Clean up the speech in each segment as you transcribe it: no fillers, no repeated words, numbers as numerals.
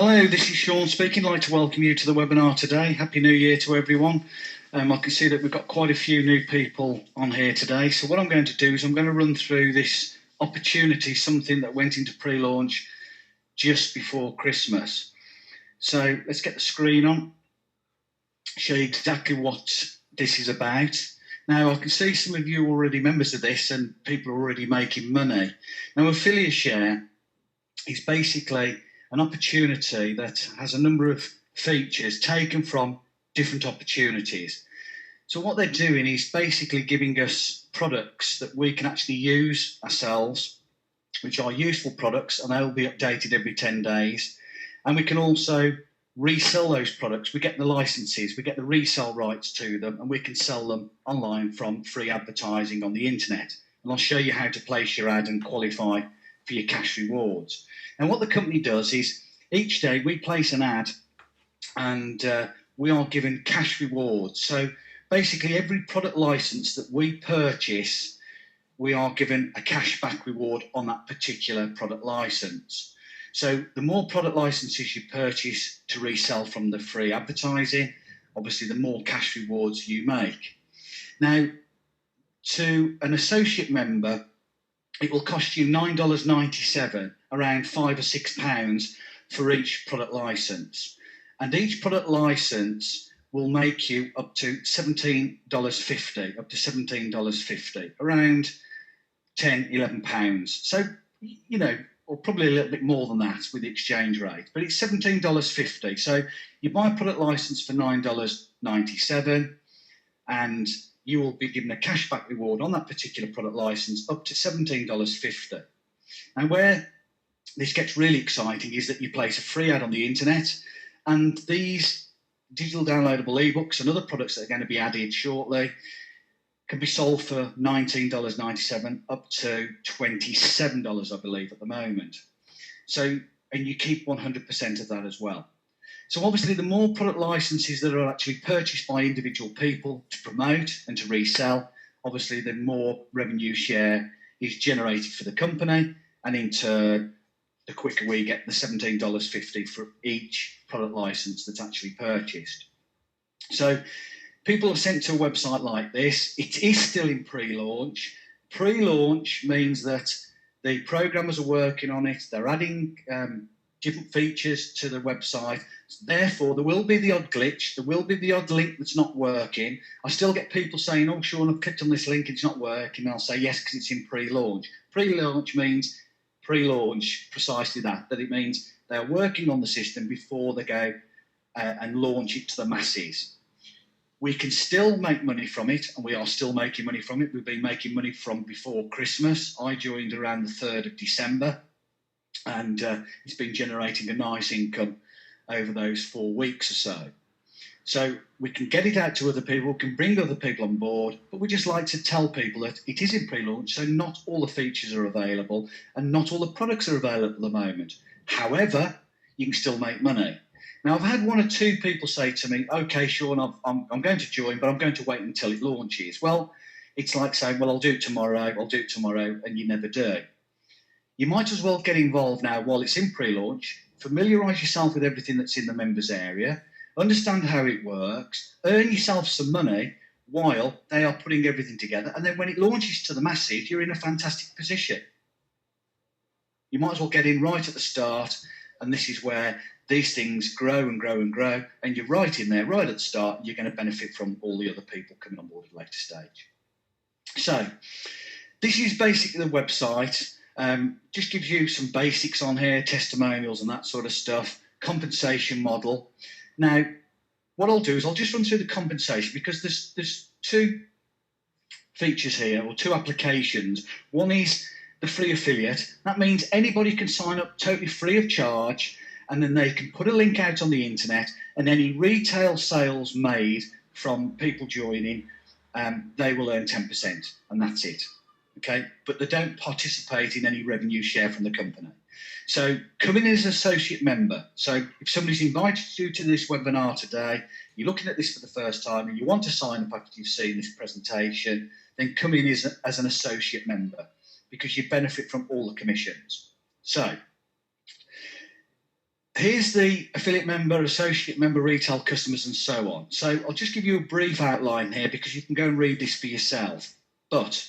Hello, this is Sean speaking. I'd like to welcome you to the webinar today. Happy New Year to everyone. I can see that we've got quite a few new people on here today. So what I'm going to do is I'm going to run through this opportunity, something that went into pre-launch just before Christmas. So let's get the screen on, show you exactly what this is about. Now, I can see some of you are already members of this and people are already making money. Now, Affilashare is basically an opportunity that has a number of features taken from different opportunities. So what they're doing is basically giving us products that we can actually use ourselves, which are useful products, and they'll be updated every 10 days. And we can also resell those products. We get the licenses, we get the resale rights to them, and we can sell them online from free advertising on the internet. And I'll show you how to place your ad and qualify for your cash rewards. And what the company does is each day we place an ad and we are given cash rewards. So basically every product license that we purchase, we are given a cash back reward on that particular product license. So the more product licenses you purchase to resell from the free advertising, obviously the more cash rewards you make. Now, to an associate member, it will cost you $9.97, around £5 or £6 for each product license. And each product license will make you up to $17.50, around £10, £11. So, you know, or probably a little bit more than that with the exchange rate, but it's $17.50. So you buy a product license for $9.97 and you will be given a cashback reward on that particular product license up to $17.50. And where this gets really exciting is that you place a free ad on the internet, and these digital downloadable ebooks and other products that are going to be added shortly can be sold for $19.97 up to $27, I believe, at the moment. So, and you keep 100% of that as well. So obviously the more product licenses that are actually purchased by individual people to promote and to resell, obviously the more revenue share is generated for the company, and in turn, the quicker we get the $17.50 for each product license that's actually purchased. So people are sent to a website like this. It is still in pre-launch. Pre-launch means that the programmers are working on it. They're adding different features to the website. Therefore, there will be the odd glitch. There will be the odd link that's not working. I still get people saying, oh, Sean, I've clicked on this link, it's not working. I'll say, yes, because it's in pre-launch. Pre-launch means pre-launch, precisely that it means they're working on the system before they go and launch it to the masses. We can still make money from it, and we are still making money from it. We've been making money from before Christmas. I joined around the 3rd of December, and it's been generating a nice income over those 4 weeks or so. So we can get it out to other people, can bring other people on board, but we just like to tell people that it is in pre-launch, so not all the features are available and not all the products are available at the moment. However, you can still make money. Now, I've had 1 or 2 people say to me, okay, Sean, I'm going to join, but I'm going to wait until it launches. Well, it's like saying, well, I'll do it tomorrow, and you never do. You might as well get involved now while it's in pre-launch, familiarise yourself with everything that's in the members area, understand how it works, earn yourself some money while they are putting everything together, and then when it launches to the masses, you're in a fantastic position. You might as well get in right at the start, and this is where these things grow and grow and grow, and you're right in there, right at the start, and you're going to benefit from all the other people coming on board at a later stage. So, this is basically the website. Just gives you some basics on here, testimonials and that sort of stuff, compensation model. Now, what I'll do is I'll just run through the compensation, because there's 2 features here, or 2 applications. One is the free affiliate. That means anybody can sign up totally free of charge, and then they can put a link out on the internet, and any retail sales made from people joining, they will earn 10%, and that's it. Okay, but they don't participate in any revenue share from the company. So come in as an associate member. So if somebody's invited you to this webinar today, you're looking at this for the first time and you want to sign up after you've seen this presentation, then come in as an associate member, because you benefit from all the commissions. So Here's the affiliate member, associate member, retail customers, and so on. So I'll just give you a brief outline here because you can go and read this for yourself. But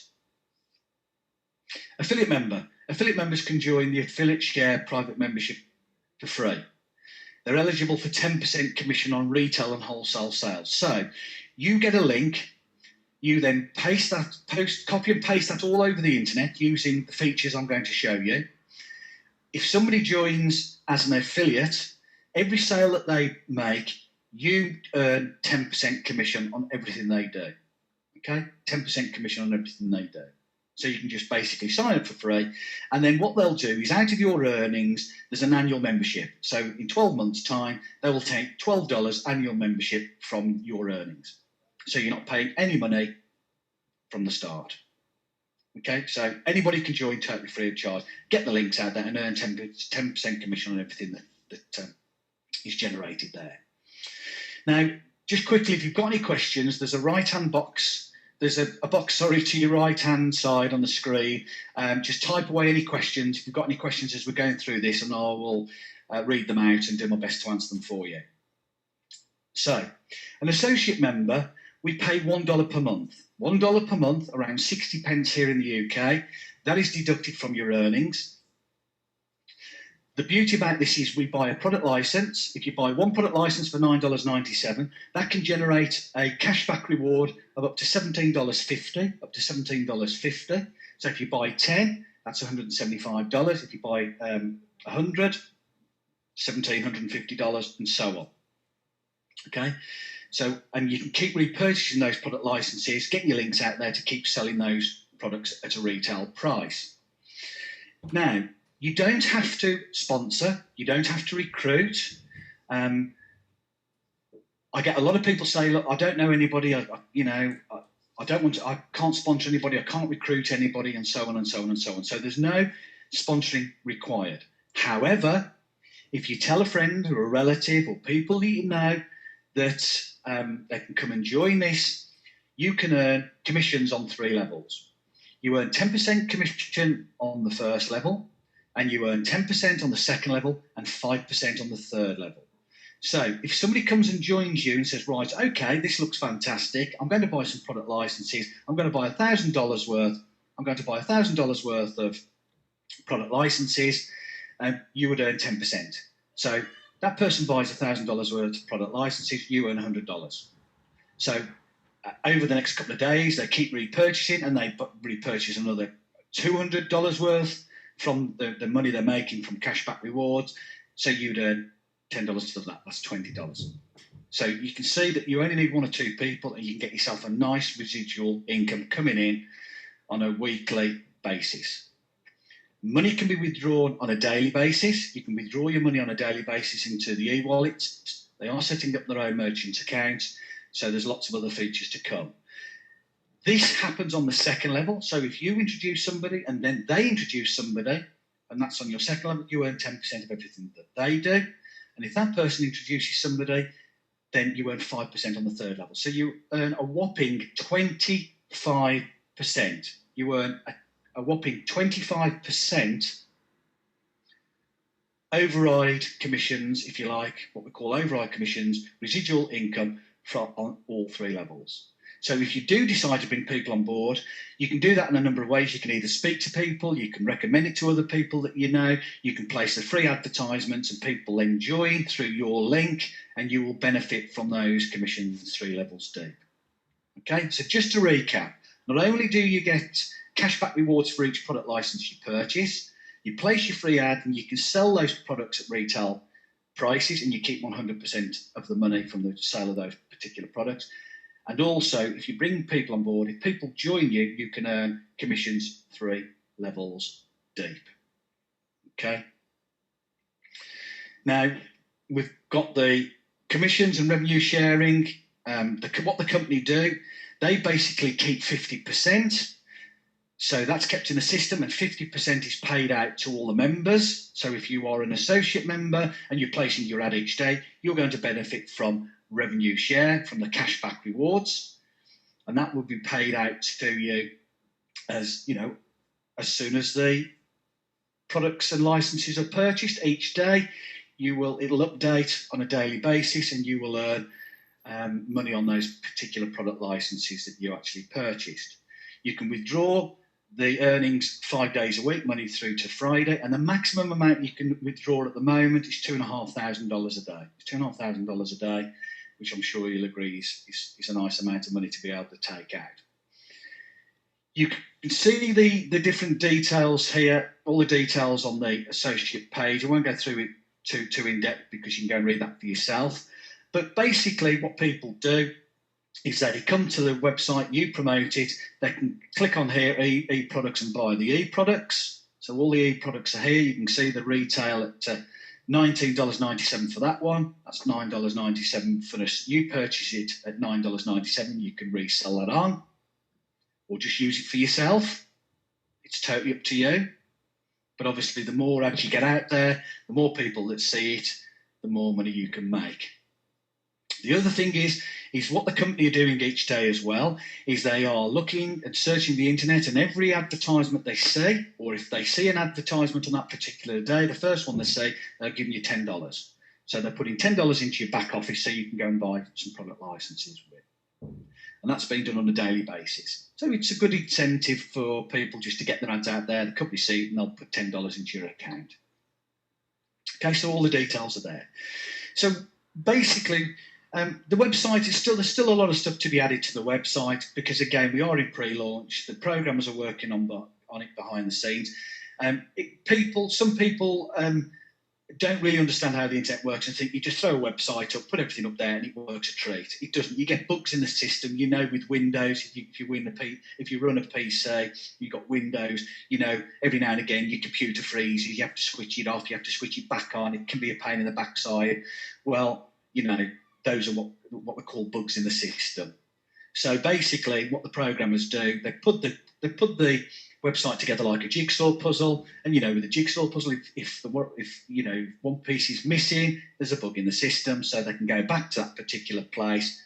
affiliate members can join the Affilashare private membership for free. They're eligible for 10% commission on retail and wholesale sales. So you get a link, you then copy and paste that all over the internet using the features I'm going to show you. If somebody joins as an affiliate, every sale that they make, you earn 10% commission on everything they do. Okay, 10% commission on everything they do. So you can just basically sign up for free. And then what they'll do is out of your earnings, there's an annual membership. So in 12 months' time, they will take $12 annual membership from your earnings. So you're not paying any money from the start. Okay, so anybody can join totally free of charge, get the links out there and earn 10% commission on everything that is generated there. Now, just quickly, if you've got any questions, there's a right-hand box. There's a box, to your right-hand side on the screen. Just type away any questions. If you've got any questions as we're going through this, and I will read them out and do my best to answer them for you. So, an associate member, we pay $1 per month. $1 per month, around 60 pence here in the UK. That is deducted from your earnings. The beauty about this is we buy a product license. If you buy one product license for $9.97, that can generate a cashback reward of up to $17.50, up to $17.50. So if you buy 10, that's $175. If you buy 100, $1,750, and so on. Okay. So, and you can keep repurchasing those product licenses, getting your links out there to keep selling those products at a retail price. Now, you don't have to sponsor, you don't have to recruit. I get a lot of people say, look, I don't know anybody, I can't sponsor anybody, I can't recruit anybody, and so on and so on and so on. So there's no sponsoring required. However, if you tell a friend or a relative or people that you know that they can come and join this, you can earn commissions on 3 levels. You earn 10% commission on the first level, and you earn 10% on the second level and 5% on the third level. So if somebody comes and joins you and says, right, okay, this looks fantastic, I'm going to buy some product licenses, I'm going to buy $1,000 worth, I'm going to buy $1,000 worth of product licenses, you would earn 10%. So that person buys $1,000 worth of product licenses, you earn $100. So over the next couple of days, they keep repurchasing and they repurchase another $200 worth from the money they're making from cashback rewards. So you'd earn $10 to that, that's $20. So you can see that you only need 1 or 2 people and you can get yourself a nice residual income coming in on a weekly basis. Money can be withdrawn on a daily basis. You can withdraw your money on a daily basis into the e-wallet. They are setting up their own merchant accounts, so there's lots of other features to come. This happens on the second level. So if you introduce somebody and then they introduce somebody, and that's on your second level, you earn 10% of everything that they do. And if that person introduces somebody, then you earn 5% on the third level. So you earn a whopping 25%. You earn a whopping 25% override commissions, if you like, what we call override commissions, residual income on all 3 levels. So if you do decide to bring people on board, you can do that in a number of ways. You can either speak to people, you can recommend it to other people that you know, you can place the free advertisements and people then join through your link and you will benefit from those commissions 3 levels deep. Okay, so just to recap, not only do you get cashback rewards for each product license you purchase, you place your free ad and you can sell those products at retail prices and you keep 100% of the money from the sale of those particular products. And also, if you bring people on board, if people join you, you can earn commissions 3 levels deep. Okay. Now, we've got the commissions and revenue sharing. What the company do, they basically keep 50%. So that's kept in the system and 50% is paid out to all the members. So if you are an associate member and you're placing your ad each day, you're going to benefit from revenue share, from the cashback rewards. And that will be paid out to you as soon as the products and licenses are purchased each day. it'll update on a daily basis, and you will earn money on those particular product licenses that you actually purchased. You can withdraw the earnings 5 days a week, Monday through to Friday, and the maximum amount you can withdraw at the moment is $2,500 a day. It's $2,500 a day, which I'm sure you'll agree is a nice amount of money to be able to take out. You can see the different details here, all the details on the associate page. I won't go through it too in depth because you can go and read that for yourself. But basically what people do is they come to the website, you promote it, they can click on here, e-products, and buy the e-products. So all the e-products are here. You can see the retail at $19.97 for that one. That's $9.97 for us. You purchase it at $9.97. You can resell that on or just use it for yourself. It's totally up to you. But obviously, the more ads you get out there, the more people that see it, the more money you can make. The other thing is what the company are doing each day as well, is they are looking and searching the internet, and every advertisement they see, or if they see an advertisement on that particular day, the first one they see, they're giving you $10. So they're putting $10 into your back office so you can go and buy some product licenses with. And that's being done on a daily basis. So it's a good incentive for people just to get their ads out there. The company see it and they'll put $10 into your account. Okay, so all the details are there. So basically, the website is there's still a lot of stuff to be added to the website because, again, we are in pre-launch. The programmers are working on it behind the scenes. Some people don't really understand how the internet works and think you just throw a website up, put everything up there, and it works a treat. It doesn't. You get bugs in the system. You know, with Windows, if you run a PC, you've got Windows. You know, every now and again your computer freezes. You have to switch it off. You have to switch it back on. It can be a pain in the backside. Well, you know, those are what we call bugs in the system. So basically, what the programmers do, they put the website together like a jigsaw puzzle, and you know, with a jigsaw puzzle, if you know one piece is missing, there's a bug in the system, so they can go back to that particular place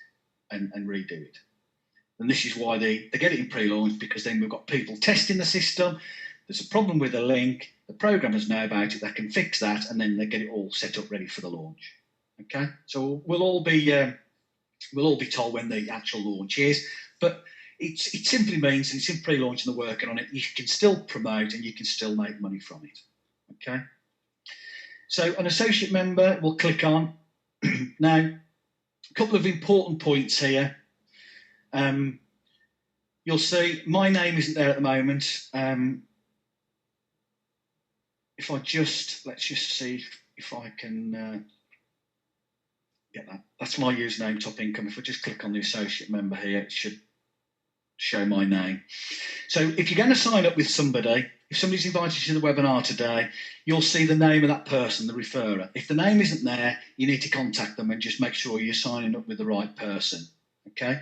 and redo it. And this is why they get it in pre-launch, because then we've got people testing the system. There's a problem with the link, the programmers know about it, they can fix that, and then they get it all set up ready for the launch. Okay, so we'll all be told when the actual launch is, but it simply means it's in pre-launch and they're working on it. You can still promote and you can still make money from it. Okay, so an associate member we'll click on. Now, a couple of important points here. You'll see my name isn't there at the moment. If I let's just see if I can get that. That's my username, Top Income. If I just click on the associate member here, it should show my name. So if you're going to sign up with somebody, if somebody's invited you to the webinar today, you'll see the name of that person, the referrer. If the name isn't there, you need to contact them and just make sure you're signing up with the right person. Okay?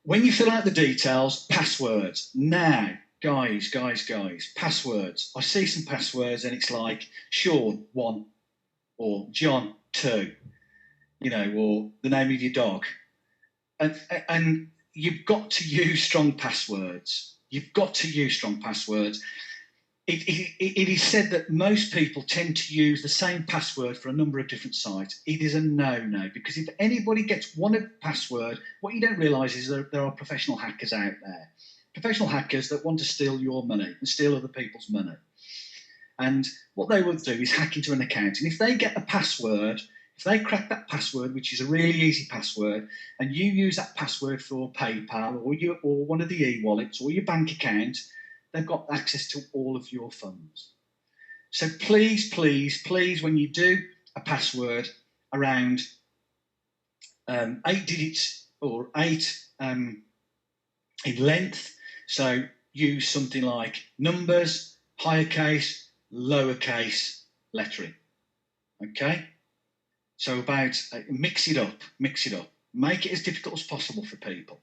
When you fill out the details, passwords. Now, guys, passwords. I see some passwords and it's like Sean 1 or John 2, you know, or the name of your dog. And you've got to use strong passwords. You've got to use strong passwords. It is said that most people tend to use the same password for a number of different sites. It is a no-no, because if anybody gets one password, what you don't realise is there are professional hackers out there. Professional hackers that want to steal your money and steal other people's money. And what they will do is hack into an account. And if they get a password, if they crack that password, which is a really easy password, and you use that password for PayPal or one of the e-wallets or your bank account, they've got access to all of your funds. So please, when you do a password around 8 digits or 8 in length, so use something like numbers, higher case, lowercase lettering. Okay? So mix it up, make it as difficult as possible for people.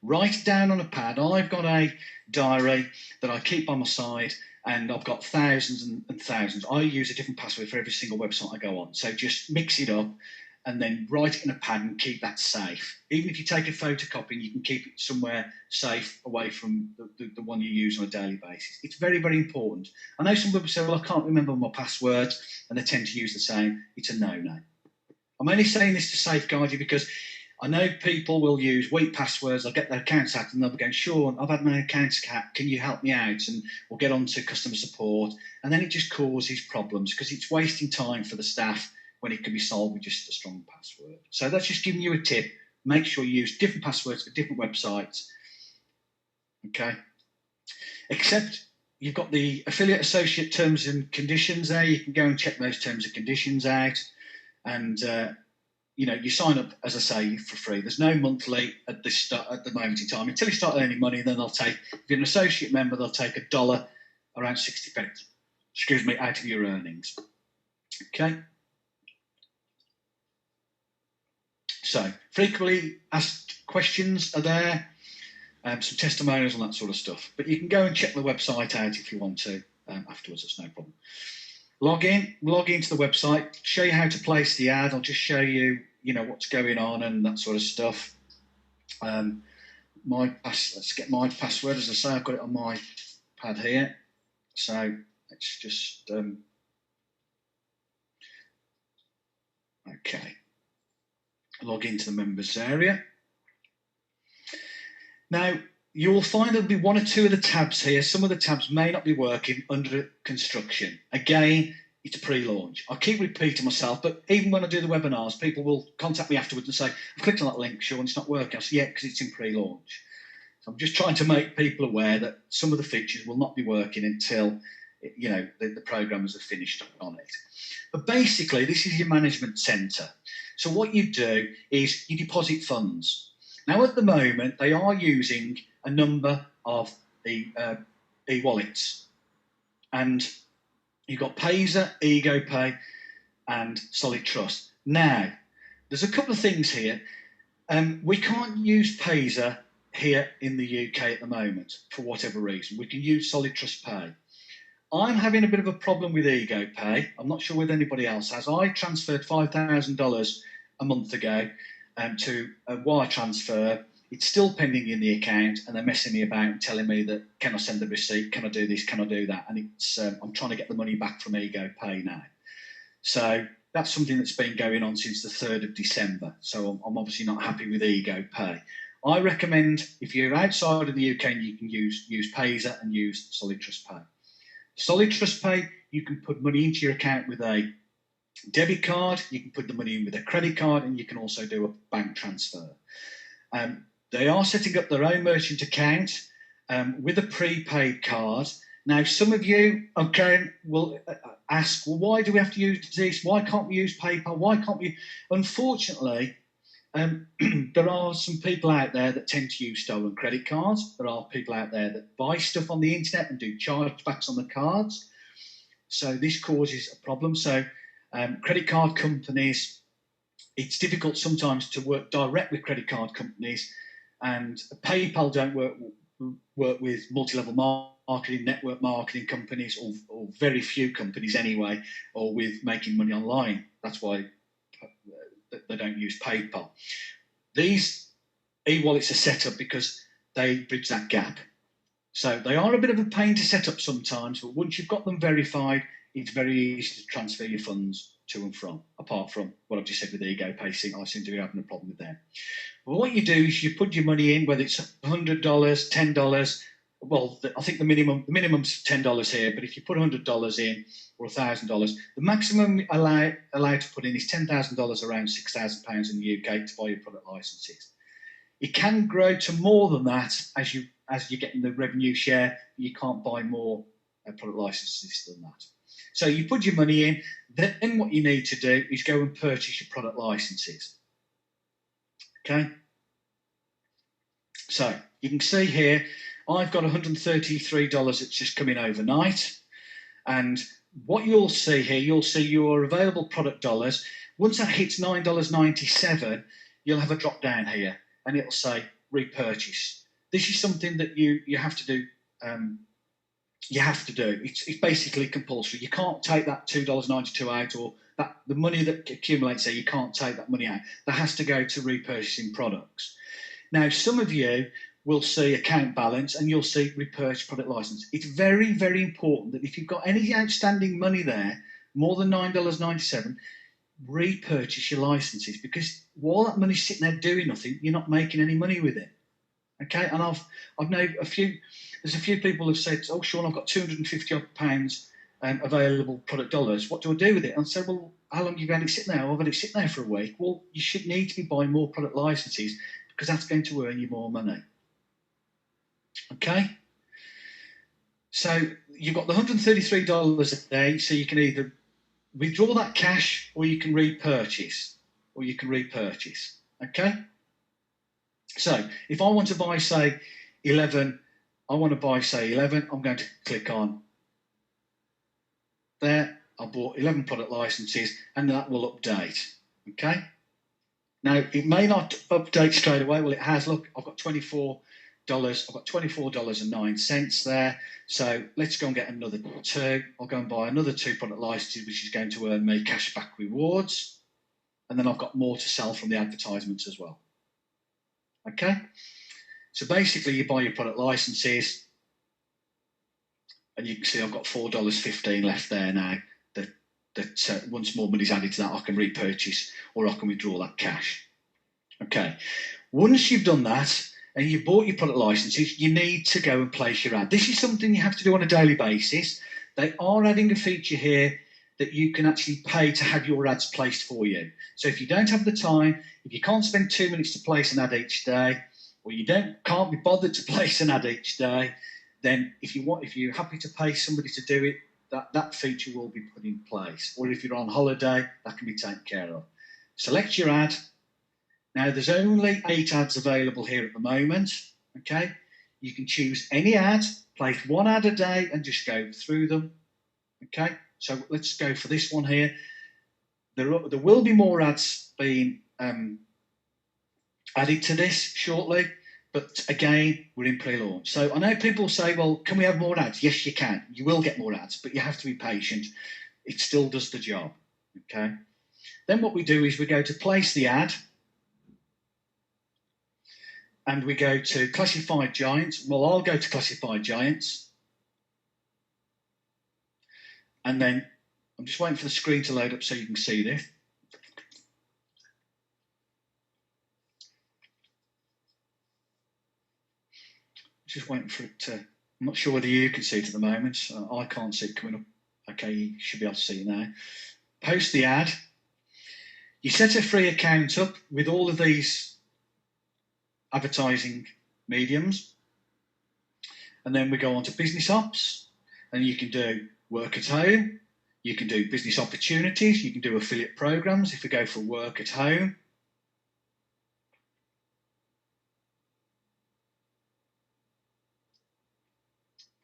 Write it down on a pad. I've got a diary that I keep by my side, and I've got thousands and thousands. I use a different password for every single website I go on. So just mix it up and then write it in a pad and keep that safe. Even if you take a photocopy, you can keep it somewhere safe away from the one you use on a daily basis. It's very, very important. I know some people say, well, I can't remember my passwords, and they tend to use the same. It's a no-no. I'm only saying this to safeguard you because I know people will use weak passwords. They'll get their accounts hacked and they'll be going, Sean, I've had my accounts hacked. Can you help me out? And we'll get on to customer support. And then it just causes problems because it's wasting time for the staff when it can be solved with just a strong password. So that's just giving you a tip. Make sure you use different passwords for different websites. Okay. Except you've got the affiliate associate terms and conditions there. You can go and check those terms and conditions out. And, you sign up, as I say, for free. There's no monthly at the moment in time. Until you start earning money, then they'll take, if you're an associate member, they'll take $1, around 60 pence, out of your earnings. Okay. So, frequently asked questions are there, some testimonials and that sort of stuff. But you can go and check the website out if you want to afterwards. That's no problem. Log into the website, show you how to place the ad. I'll just show you, what's going on and that sort of stuff. Let's get my password. As I say, I've got it on my pad here. So let's just, okay. Log into the members area. Now, you'll find there'll be one or two of the tabs here. Some of the tabs may not be working under construction. Again, it's pre-launch. I keep repeating myself, but even when I do the webinars, people will contact me afterwards and say, I've clicked on that link, Sean, it's not working. I say, yeah, because it's in pre-launch. So I'm just trying to make people aware that some of the features will not be working until, the programmers have finished on it. But basically, this is your management center. So what you do is you deposit funds. Now, at the moment, they are using a number of e-wallets. And you've got Payzer, EgoPay, and Solid Trust. Now, there's a couple of things here. We can't use Payzer here in the UK at the moment, for whatever reason. We can use Solid Trust Pay. I'm having a bit of a problem with EgoPay. I'm not sure whether anybody else has. I transferred $5,000 a month ago to a wire transfer. It's still pending in the account, and they're messing me about and telling me that, can I send the receipt? Can I do this? Can I do that? And it's I'm trying to get the money back from EgoPay now. So that's something that's been going on since the 3rd of December. So I'm obviously not happy with EgoPay. I recommend, if you're outside of the UK, you can use Payzer and use Solid Trust Pay. Solid Trust Pay, you can put money into your account with a debit card, you can put the money in with a credit card, and you can also do a bank transfer. They are setting up their own merchant account with a prepaid card. Now, some of you, will ask, well, why do we have to use this? Why can't we use PayPal? Why can't we? Unfortunately, there are some people out there that tend to use stolen credit cards. There are people out there that buy stuff on the internet and do chargebacks on the cards. So this causes a problem. So credit card companies, it's difficult sometimes to work direct with credit card companies, and PayPal don't work with multi-level marketing, network marketing companies, or very few companies anyway, or with making money online. That's why they don't use PayPal. These e-wallets are set up because they bridge that gap. So they are a bit of a pain to set up sometimes, but once you've got them verified, it's very easy to transfer your funds to and from, apart from what I've just said with EgoPay. I seem to be having a problem with them. Well, what you do is you put your money in, whether it's $100, $10, well, I think the minimum's $10 here, but if you put $100 in or $1,000, the maximum allowed to put in is $10,000, around £6,000 in the UK, to buy your product licenses. It can grow to more than that as you're getting the revenue share. You can't buy more product licenses than that. So you put your money in, then what you need to do is go and purchase your product licenses. Okay? So you can see here, I've got $133 that's just come in overnight. And what you'll see here, you'll see your available product dollars. Once that hits $9.97, you'll have a drop down here, and it'll say repurchase. This is something that you have to do. You have to do. It's basically compulsory. You can't take that $2.92 out or that the money that accumulates there, you can't take that money out. That has to go to repurchasing products. Now, some of you will see account balance and you'll see repurchase product license. It's very, very important that if you've got any outstanding money there, more than $9.97, repurchase your licenses, because while that money's sitting there doing nothing, you're not making any money with it. Okay, and I've known there's a few people have said, oh Sean, I've got 250 odd pounds available product dollars. What do I do with it? And I said, well, how long have you had it sitting there? I've had it sitting there for a week. Well, you should need to be buying more product licenses, because that's going to earn you more money. Okay, so you've got the $133 a day, so you can either withdraw that cash or you can repurchase. Okay, so if I want to buy, say, 11, I'm going to click on there. I bought 11 product licenses, and that will update. Okay, now it may not update straight away. Well, it has. Look, I've got $24. I've got $24.09 there. So let's go and get another 2. I'll go and buy another 2 product licenses, which is going to earn me cashback rewards. And then I've got more to sell from the advertisements as well. Okay? So basically, you buy your product licenses, and you can see I've got $4.15 left there now. That once more money's added to that, I can repurchase or I can withdraw that cash. Okay. Once you've done that, and you bought your product licenses, you need to go and place your ad. This is something you have to do on a daily basis. They are adding a feature here that you can actually pay to have your ads placed for you. So if you don't have the time, if you can't spend 2 minutes to place an ad each day, or you can't be bothered to place an ad each day, then if you're happy to pay somebody to do it, that feature will be put in place. Or if you're on holiday, that can be taken care of. Select your ad. Now, there's only 8 ads available here at the moment, okay? You can choose any ad, place 1 ad a day, and just go through them, okay? So let's go for this one here. There will be more ads being added to this shortly, but again, we're in pre-launch. So I know people say, well, can we have more ads? Yes, you can. You will get more ads, but you have to be patient. It still does the job, okay? Then what we do is we go to place the ad, and we go to classified giants. Well, I'll go to classified giants. And then I'm just waiting for the screen to load up so you can see this. Just waiting for it to, I'm not sure whether you can see it at the moment. I can't see it coming up. Okay, you should be able to see it now. Post the ad. You set a free account up with all of these advertising mediums, and then we go on to business ops, and you can do work at home, you can do business opportunities, you can do affiliate programs. If we go for work at home,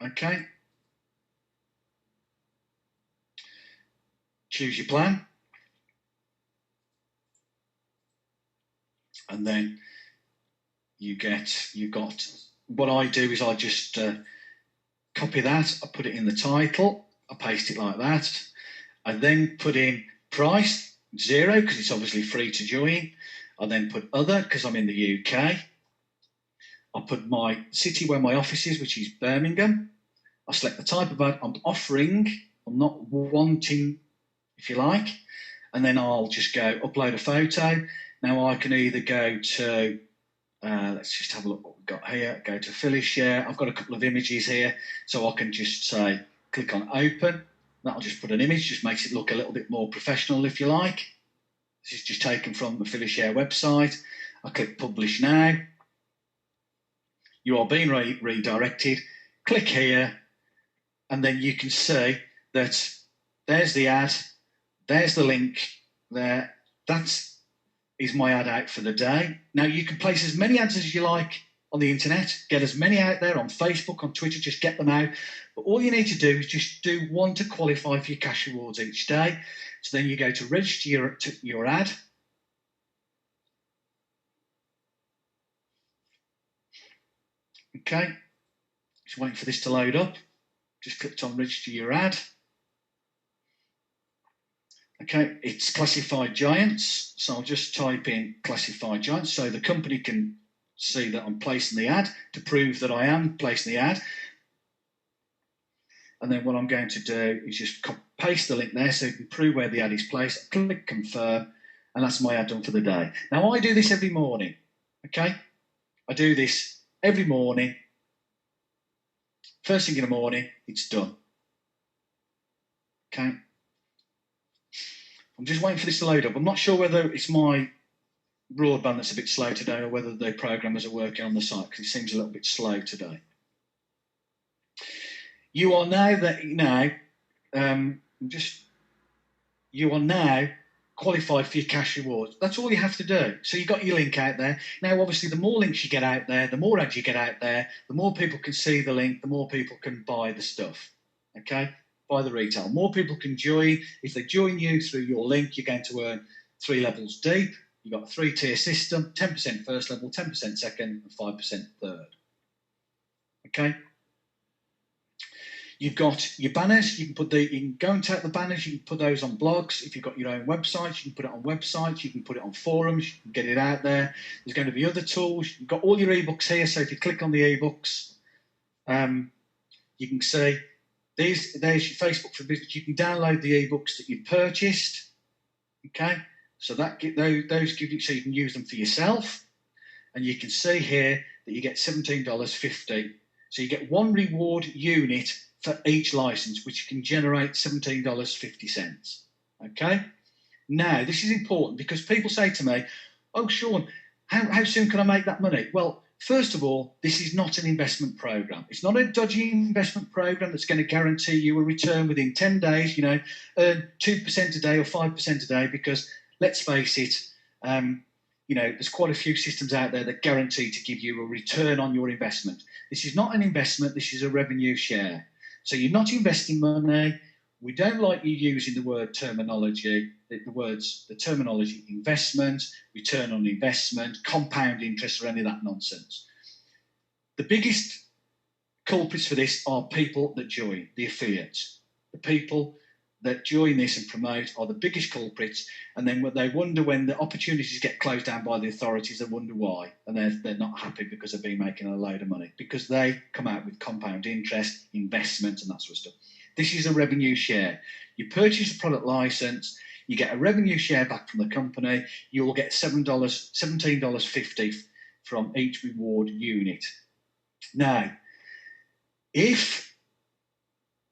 okay, choose your plan, and then you've got, what I do is I just copy that, I put it in the title, I paste it like that, I then put in price, 0, because it's obviously free to join. I then put other, because I'm in the UK. I put my city where my office is, which is Birmingham. I select the type of ad I'm offering, I'm not wanting, if you like, and then I'll just go upload a photo. Now I can either go to let's just have a look what we've got here. Go to Affilashare. I've got a couple of images here, so I can just say, click on open. That'll just put an image, just makes it look a little bit more professional, if you like. This is just taken from the Affilashare website. I click publish now. You are being redirected. Click here, and then you can see that there's the ad, there's the link there. Is my ad out for the day. Now you can place as many ads as you like on the internet, get as many out there on Facebook, on Twitter, just get them out. But all you need to do is just do 1 to qualify for your cash rewards each day. So then you go to register your ad. Okay, just waiting for this to load up. Just clicked on register your ad. Okay, it's classified giants. So I'll just type in classified giants so the company can see that I'm placing the ad to prove that I am placing the ad. And then what I'm going to do is just paste the link there so you can prove where the ad is placed. Click confirm, and that's my ad done for the day. Now, I do this every morning, okay? I do this every morning. First thing in the morning, it's done. Okay? I'm just waiting for this to load up. I'm not sure whether it's my broadband that's a bit slow today or whether the programmers are working on the site because it seems a little bit slow today. You are now qualified for your cash rewards. That's all you have to do. So you've got your link out there. Now, obviously, the more links you get out there, the more ads you get out there, the more people can see the link, the more people can buy the stuff. Okay? Buy the retail. More people can join. If they join you through your link, you're going to earn 3 levels deep. You've got a 3-tier system, 10% first level, 10% second, and 5% third. Okay? You've got your banners. You can go and take the banners. You can put those on blogs. If you've got your own website, you can put it on websites. You can put it on forums. You can get it out there. There's going to be other tools. You've got all your ebooks here. So if you click on the ebooks, you can see there's your Facebook for Business. You can download the ebooks that you've purchased. Okay, so those give you so you can use them for yourself, and you can see here that you get $17.50. So you get one reward unit for each license, which can generate $17.50. Okay? Now, this is important because people say to me, oh, Sean, how soon can I make that money? Well, first of all, this is not an investment program. It's not a dodgy investment program that's going to guarantee you a return within 10 days, earn 2% a day or 5% a day, because let's face it, there's quite a few systems out there that guarantee to give you a return on your investment. This is not an investment, this is a revenue share. So you're not investing money. We don't like you using the word terminology, the terminology investment, return on investment, compound interest, or any of that nonsense. The biggest culprits for this are people that join, the affiliates. The people that join this and promote are the biggest culprits, and then they wonder when the opportunities get closed down by the authorities, they wonder why, and they're not happy because they've been making a load of money, because they come out with compound interest, investment, and that sort of stuff. This is a revenue share. You purchase a product license, you get a revenue share back from the company, you will get $17.50 from each reward unit. Now, if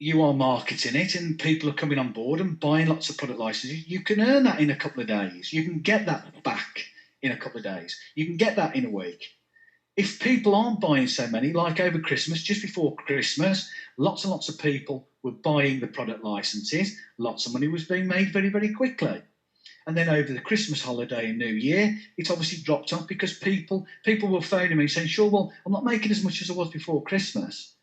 you are marketing it and people are coming on board and buying lots of product licenses, you can earn that in a couple of days. You can get that back in a couple of days. You can get that in a week. If people aren't buying so many, like over Christmas, just before Christmas, lots and lots of people were buying the product licenses. Lots of money was being made very, very quickly. And then over the Christmas holiday and New Year, it's obviously dropped off because people were phoning me saying, sure, well, I'm not making as much as I was before Christmas.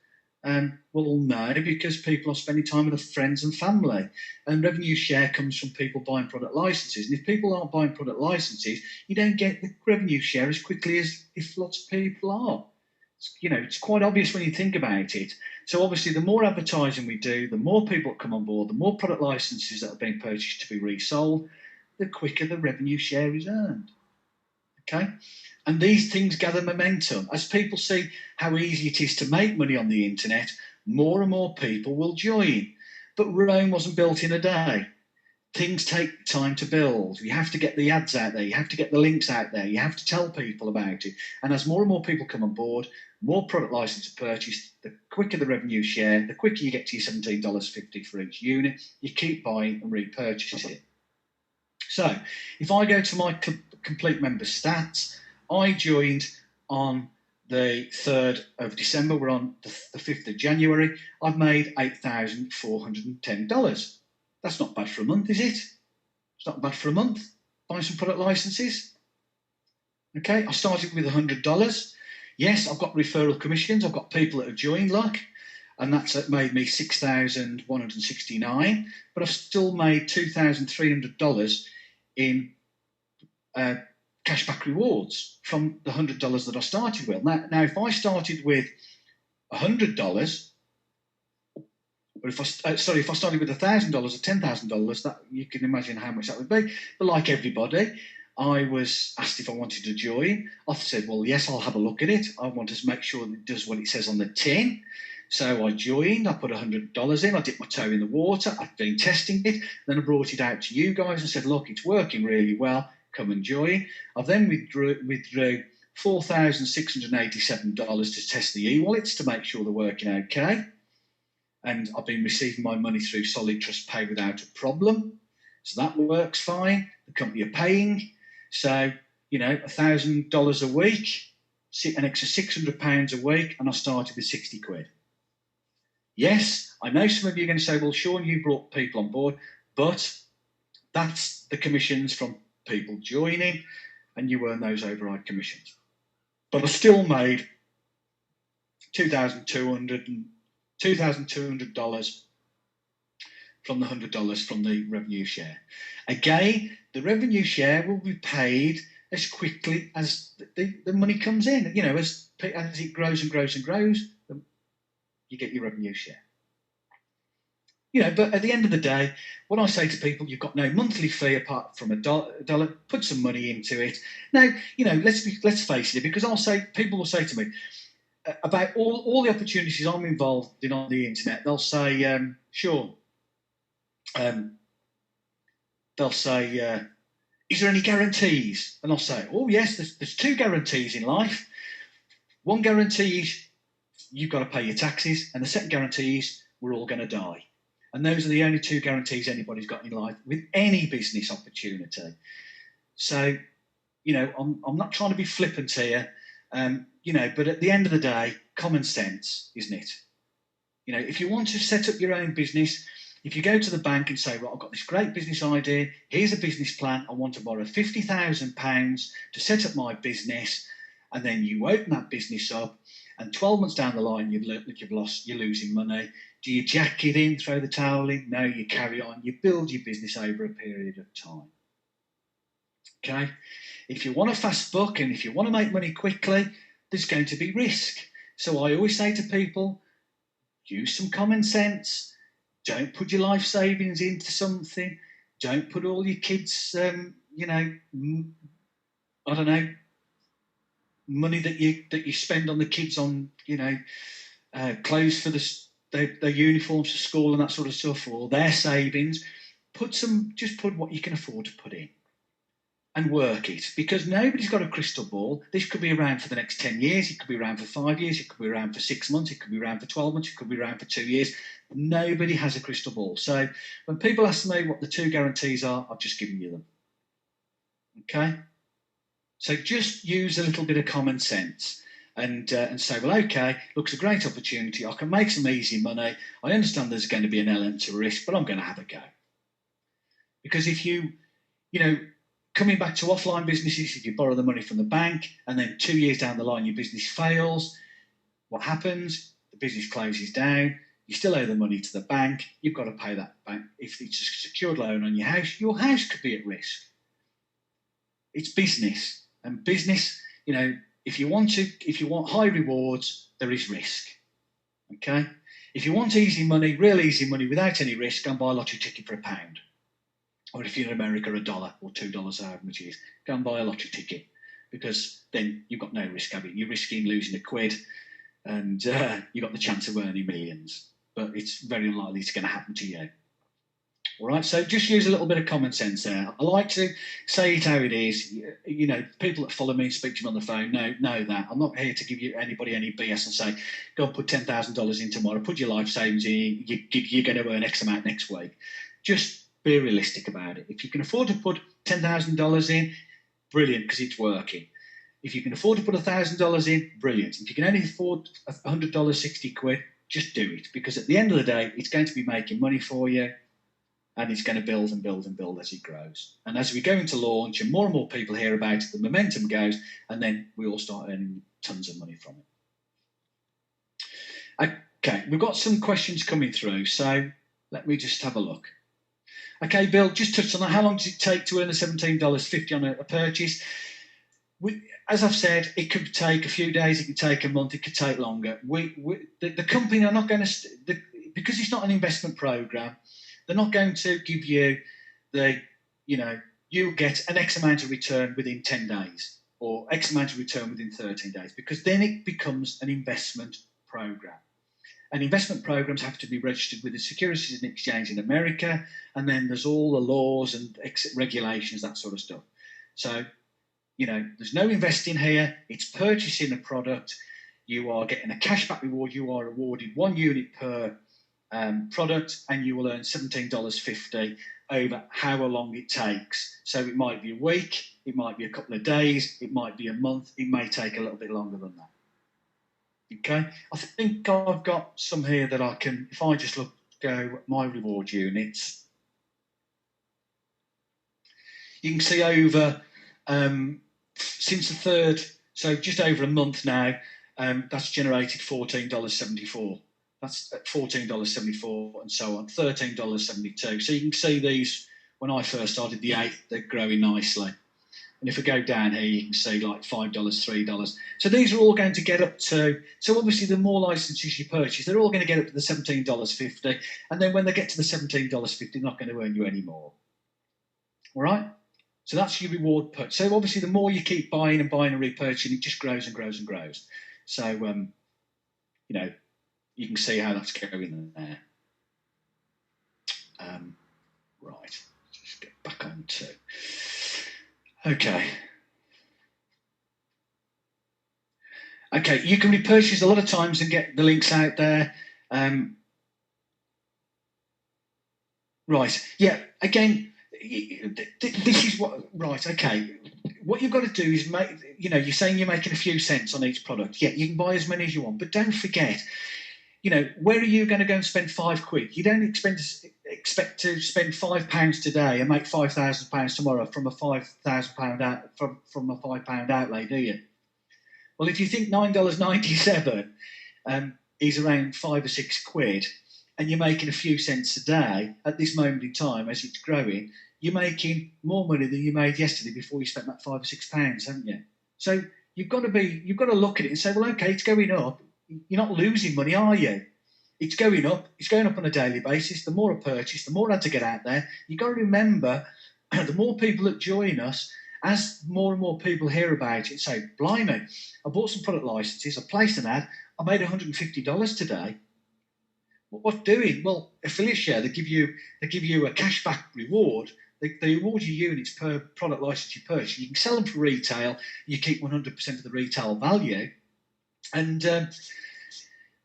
Well, no, because people are spending time with their friends and family, and revenue share comes from people buying product licenses. And if people aren't buying product licenses, you don't get the revenue share as quickly as if lots of people are. It's quite obvious when you think about it. So obviously, the more advertising we do, the more people come on board, the more product licenses that are being purchased to be resold, the quicker the revenue share is earned. Okay? And these things gather momentum. As people see how easy it is to make money on the internet, more and more people will join. But Rome wasn't built in a day. Things take time to build. You have to get the ads out there. You have to get the links out there. You have to tell people about it. And as more and more people come on board, more product licenses are purchased, the quicker the revenue share, the quicker you get to your $17.50 for each unit. You keep buying and repurchase it. So if I go to my complete member stats, I joined on the 3rd of December. We're on the 5th of January. I've made $8,410. That's not bad for a month, is it? It's not bad for a month. Buying some product licenses. Okay, I started with $100. Yes, I've got referral commissions. I've got people that have joined, and that's made me $6,169. But I've still made $2,300 in cashback rewards from the $100 that I started with. Now, if I started with $100, But if I started with $1,000 or $10,000, that you can imagine how much that would be. But like everybody, I was asked if I wanted to join. I said, well, yes, I'll have a look at it. I want to make sure that it does what it says on the tin. So I joined. I put $100 in. I dipped my toe in the water. I've been testing it. Then I brought it out to you guys and said, look, it's working really well. Come and join. I then withdrew $4,687 to test the e-wallets to make sure they're working okay. And I've been receiving my money through Solid Trust Pay without a problem. So that works fine. The company are paying. So, $1,000 a week, an extra £600 a week, and I started with 60 quid. Yes, I know some of you are going to say, well, Sean, you brought people on board, but that's the commissions from people joining, and you earn those override commissions. But I still made $2,200 from the $100 from the revenue share. Again, the revenue share will be paid as quickly as the money comes in. As it grows and grows and grows, you get your revenue share. But at the end of the day, when I say to people, you've got no monthly fee apart from $1, put some money into it. Now, let's face it, because people will say to me, about all the opportunities I'm involved in on the internet, they'll say, Sean, they'll say, is there any guarantees? And I'll say, oh, yes, there's two guarantees in life. One guarantee is you've got to pay your taxes, and the second guarantee is we're all going to die. And those are the only two guarantees anybody's got in life with any business opportunity. So, I'm not trying to be flippant here. But at the end of the day, common sense, isn't it? If you want to set up your own business, if you go to the bank and say, well, I've got this great business idea, here's a business plan, I want to borrow £50,000 to set up my business, and then you open that business up, and 12 months down the line, you're losing money. Do you jack it in, throw the towel in? No, you carry on. You build your business over a period of time. Okay? If you want a fast buck and if you want to make money quickly, there's going to be risk. So I always say to people, use some common sense. Don't put your life savings into something. Don't put all your kids, money that you spend on the kids on, clothes for their uniforms for school and that sort of stuff, or their savings. Just put what you can afford to put in and work it, because nobody's got a crystal ball. This could be around for the next 10 years. It could be around for 5 years. It could be around for 6 months. It could be around for 12 months. It could be around for 2 years. Nobody has a crystal ball. So when people ask me what the two guarantees are, I've just given you them. Okay? So just use a little bit of common sense and say, well, okay, looks a great opportunity. I can make some easy money. I understand there's going to be an element of risk, but I'm going to have a go. Because if coming back to offline businesses, if you borrow the money from the bank and then 2 years down the line your business fails, what happens? The business closes down. You still owe the money to the bank. You've got to pay that bank. If it's a secured loan on your house could be at risk. It's business. And business, if you want high rewards, there is risk. Okay? If you want easy money, real easy money without any risk, go and buy a lottery ticket for £1. Or if you're in America, $1 or $2, however much it is, go and buy a lottery ticket, because then you've got no risk, have you? You're risking losing £1 and you've got the chance of earning millions. But it's very unlikely it's going to happen to you. All right, so just use a little bit of common sense there. I like to say it how it is. People that follow me and speak to me on the phone know that. I'm not here to give anybody any BS and say, go and put $10,000 in tomorrow, put your life savings in, you're going to earn X amount next week. Just be realistic about it. If you can afford to put $10,000 in, brilliant, because it's working. If you can afford to put $1,000 in, brilliant. If you can only afford $100, 60 quid, just do it, because at the end of the day, it's going to be making money for you, and it's going to build and build and build as it grows. And as we go into launch and more people hear about it, the momentum goes, and then we all start earning tons of money from it. Okay, we've got some questions coming through, so let me just have a look. Okay, Bill, just touched on that. How long does it take to earn the $17.50 on a purchase? As I've said, it could take a few days, it could take a month, it could take longer. The company are not going to... because it's not an investment program, they're not going to give you the, you'll get an X amount of return within 10 days or X amount of return within 13 days, because then it becomes an investment program. And investment programs have to be registered with the Securities and Exchange in America, and then there's all the laws and regulations, that sort of stuff. So, there's no investing here. It's purchasing a product. You are getting a cashback reward. You are awarded 1 unit per product, and you will earn $17.50 over how long it takes. So it might be a week, it might be a couple of days, it might be a month, it may take a little bit longer than that. Okay, I think I've got some here that I can, if I just go at my reward units, you can see over, since the 3rd, so just over a month now, that's generated $14.74. That's at $14.74 and so on, $13.72. So you can see these, when I first started the 8, they're growing nicely. And if we go down here, you can see like $5, $3. So these are all going to get up to, so obviously the more licenses you purchase, they're all going to get up to the $17.50. And then when they get to the $17.50, they're not going to earn you any more. All right? So that's your reward purchase. So obviously the more you keep buying and buying and repurchasing, it just grows and grows and grows. So, you can see how that's going there. Right, just get back on to. Okay, you can repurchase a lot of times and get the links out there. Right, yeah, again, this is what, right, okay. What you've got to do is make, you're saying you're making a few cents on each product. Yeah, you can buy as many as you want, but don't forget, where are you going to go and spend £5? You don't expect to spend £5 today and make £5,000 tomorrow from a £5,000 out, from a £5 outlay, do you? Well, if you think $9.97 is around £5 or £6, and you're making a few cents a day at this moment in time as it's growing, you're making more money than you made yesterday before you spent that £5 or £6, haven't you? So you've got to look at it and say, well, okay, it's going up. You're not losing money, are you? It's going up. It's going up on a daily basis. The more I purchase, the more I have to get out there. You've got to remember, the more people that join us, as more and more people hear about it, say, blimey, I bought some product licenses, I placed an ad, I made $150 today. What doing? Well, Affilashare, they give you a cashback reward. They award you units per product license you purchase. You can sell them for retail. You keep 100% of the retail value. And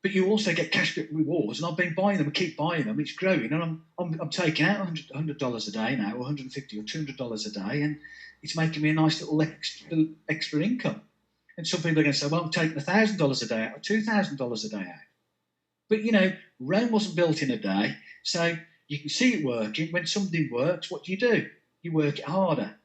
but you also get cashback rewards, and I've been buying them and keep buying them. It's growing, and I'm taking out $100 a day now, or $150 or $200 a day, and it's making me a nice little extra income. And some people are going to say, well, I'm taking $1,000 a day out or $2,000 a day out. But Rome wasn't built in a day, so you can see it working. When something works, what do? You work it harder.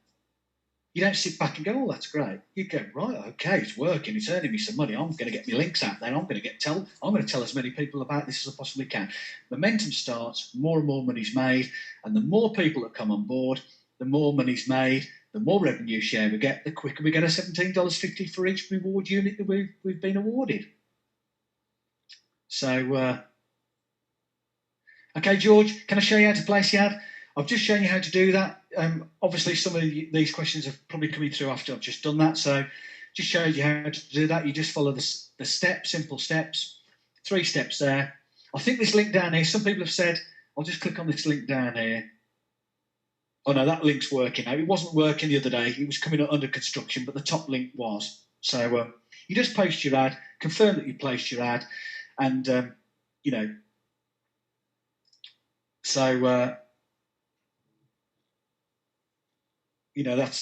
You don't sit back and go, oh, that's great. You go, right, okay, it's working, it's earning me some money. I'm going to get my links out there. I'm going to tell as many people about this as I possibly can. Momentum starts, more and more money's made, and the more people that come on board, the more money's made, the more revenue share we get, the quicker we get a $17.50 for each reward unit that we've been awarded. So, okay, George, can I show you how to place the ad? I've just shown you how to do that. Obviously, some of these questions have probably coming through after I've just done that. So just showed you how to do that. You just follow the steps, simple steps, 3 steps there. I think this link down here, some people have said, I'll just click on this link down here. Oh, no, that link's working now. It wasn't working the other day. It was coming up under construction, but the top link was. So you just post your ad, confirm that you placed your ad, and,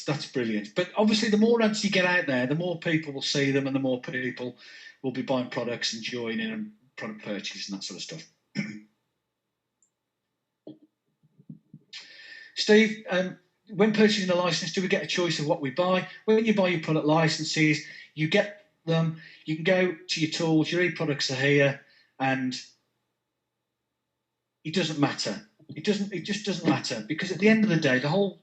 that's brilliant. But obviously, the more ads you get out there, the more people will see them, and the more people will be buying products and joining and product purchases and that sort of stuff. Steve, when purchasing a license, do we get a choice of what we buy? When you buy your product licenses, you get them. You can go to your tools. Your e-products are here, and it doesn't matter. It just doesn't matter, because at the end of the day, the whole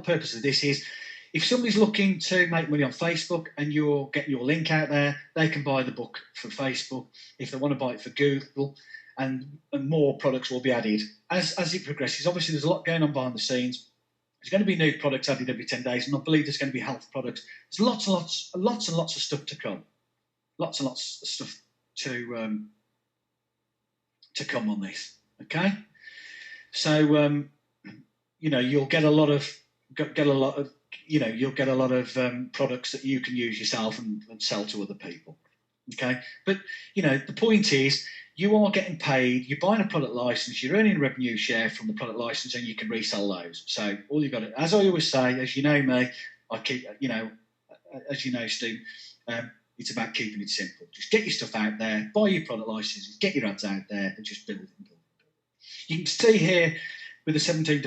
purpose of this is if somebody's looking to make money on Facebook and you're getting your link out there, they can buy the book for Facebook. If they want to buy it for Google, and more products will be added as it progresses. Obviously, there's a lot going on behind the scenes. There's going to be new products added every 10 days, and I believe there's going to be health products. There's lots and lots of stuff to come. Lots and lots of stuff to come on this. Okay, so you'll get a lot of products that you can use yourself and sell to other people. Okay, but the point is, you are getting paid. You're buying a product license. You're earning revenue share from the product license, and you can resell those. So all you've got to, as I always say, as you know me, I keep, as you know, Steve, it's about keeping it simple. Just get your stuff out there, buy your product licenses, get your ads out there, and just build it. You can see here with the $17,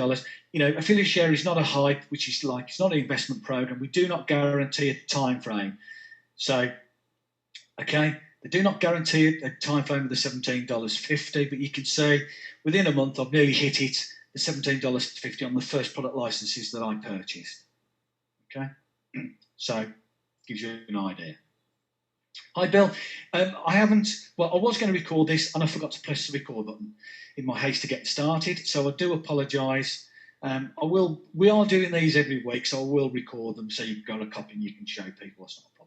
Affilashare is not a hype, which is like, it's not an investment program. We do not guarantee a time frame. So, okay. They do not guarantee a time frame of the $17.50, but you can see within a month I've nearly hit it, the $17.50 on the first product licenses that I purchased. Okay, so gives you an idea. Hi, Bill. I was going to record this and I forgot to press the record button in my haste to get started, so I do apologise. We are doing these every week, so I will record them so you've got a copy and you can show people. That's not a problem.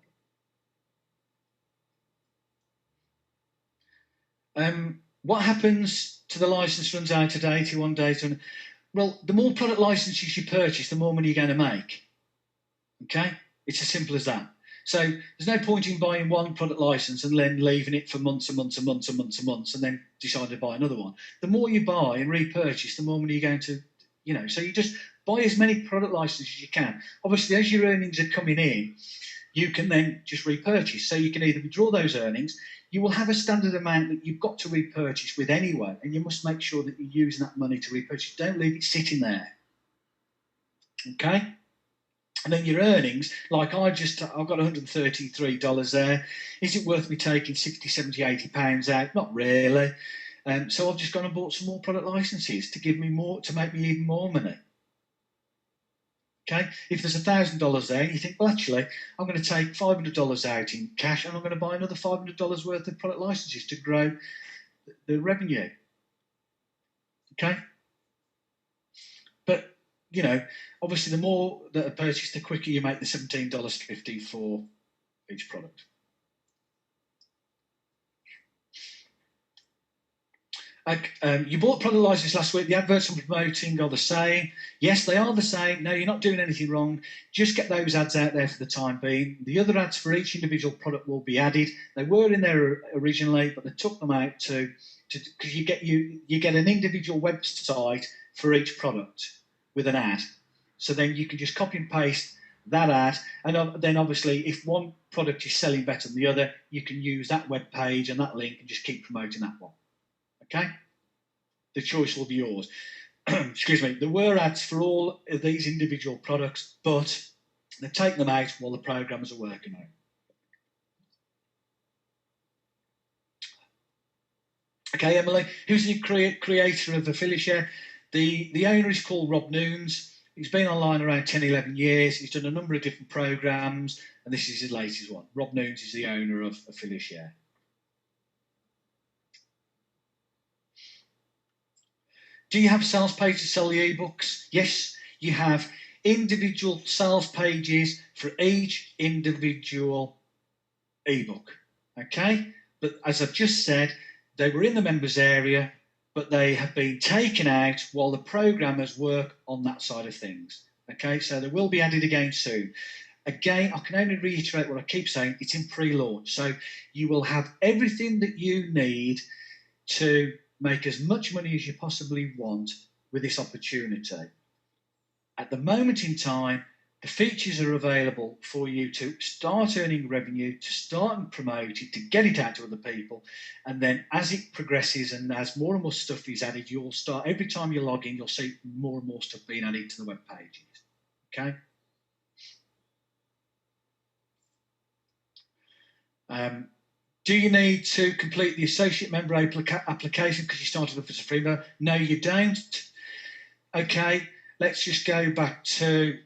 What happens to the license runs out at 81 days? Well, the more product licenses you purchase, the more money you're going to make. Okay? It's as simple as that. So there's no point in buying one product license and then leaving it for months and months and months and months and months and then decide to buy another one. The more you buy and repurchase, the more money you're going to, so you just buy as many product licenses as you can. Obviously, as your earnings are coming in, you can then just repurchase. So you can either withdraw those earnings. You will have a standard amount that you've got to repurchase with anyway, and you must make sure that you're using that money to repurchase. Don't leave it sitting there. Okay? And then your earnings, like I've got $133 there. Is it worth me taking 60, 70, 80 pounds out? Not really. So I've just gone and bought some more product licenses to give me more, to make me even more money. Okay, if there's $1,000 there, and you think, well, actually, I'm going to take $500 out in cash, and I'm going to buy another $500 worth of product licenses to grow the revenue. Okay, but obviously, the more that are purchased, the quicker you make the $17.50 for each product. You bought product license last week. The adverts I'm promoting are the same. Yes, they are the same. No, you're not doing anything wrong. Just get those ads out there for the time being. The other ads for each individual product will be added. They were in there originally, but they took them out because you get an individual website for each product with an ad. So then you can just copy and paste that ad, and then obviously if one product is selling better than the other, you can use that web page and that link and just keep promoting that one. Okay, the choice will be yours. Excuse me. There were ads for all of these individual products, but they've taken them out while the programmers are working on it. Okay, Emily, who's the creator of Affilashare? The owner is called Rob Noons. He's been online around 10, 11 years. He's done a number of different programs, and this is his latest one. Rob Noons is the owner of Affilashare. Do you have sales pages to sell the ebooks? Yes, you have individual sales pages for each individual ebook. Okay, but as I've just said, they were in the members area, but they have been taken out while the programmers work on that side of things. Okay, so they will be added again soon. Again, I can only reiterate what I keep saying, it's in pre-launch. So you will have everything that you need to make as much money as you possibly want with this opportunity. At the moment in time, the features are available for you to start earning revenue, to start and promote it, to get it out to other people. And then as it progresses and as more and more stuff is added, you'll start, every time you log in, you'll see more and more stuff being added to the web pages. Okay? Do you need to complete the associate member application because you started off as a free member? No, you don't. Okay, let's just go back to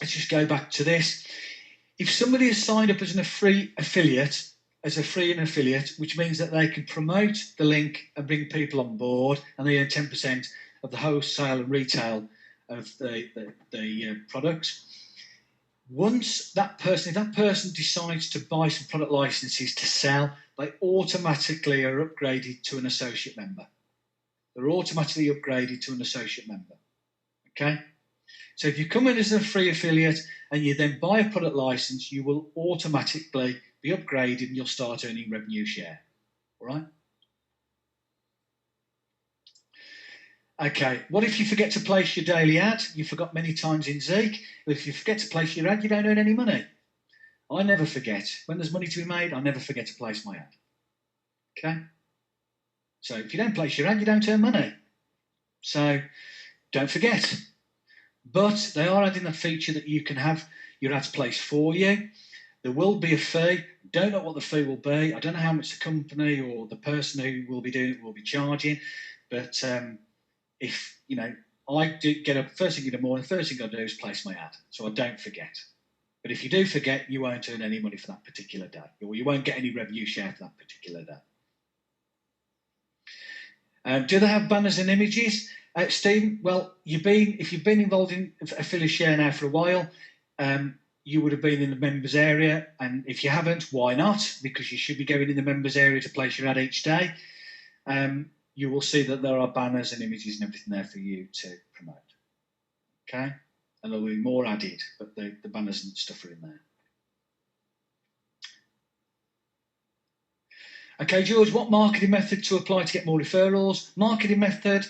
let's just go back to this. If somebody has signed up as a free affiliate, which means that they can promote the link and bring people on board, and they earn 10% of the wholesale and retail of the products. Once if that person decides to buy some product licenses to sell, they automatically are upgraded to an associate member. They're automatically upgraded to an associate member. Okay? So if you come in as a free affiliate and you then buy a product license, you will automatically be upgraded and you'll start earning revenue share. All right? Okay, what if you forget to place your daily ad? You forgot many times in Zeek. If you forget to place your ad, you don't earn any money. I never forget. When there's money to be made, I never forget to place my ad. Okay? So if you don't place your ad, you don't earn money. So don't forget. But they are adding that feature that you can have your ads placed for you. There will be a fee. Don't know what the fee will be. I don't know how much the company or the person who will be doing it will be charging. But if, you know, I do get up first thing in the morning, first thing I do is place my ad, so I don't forget. But if you do forget, you won't earn any money for that particular day, or you won't get any revenue share for that particular day. Do they have banners and images? Stephen, well, if you've been involved in Affilashare now for a while, you would have been in the members area, and if you haven't, why not? Because you should be going in the members area to place your ad each day. You will see that there are banners and images and everything there for you to promote. Okay? And there will be more added, but the banners and stuff are in there. Okay, George, what marketing method to apply to get more referrals? Marketing method,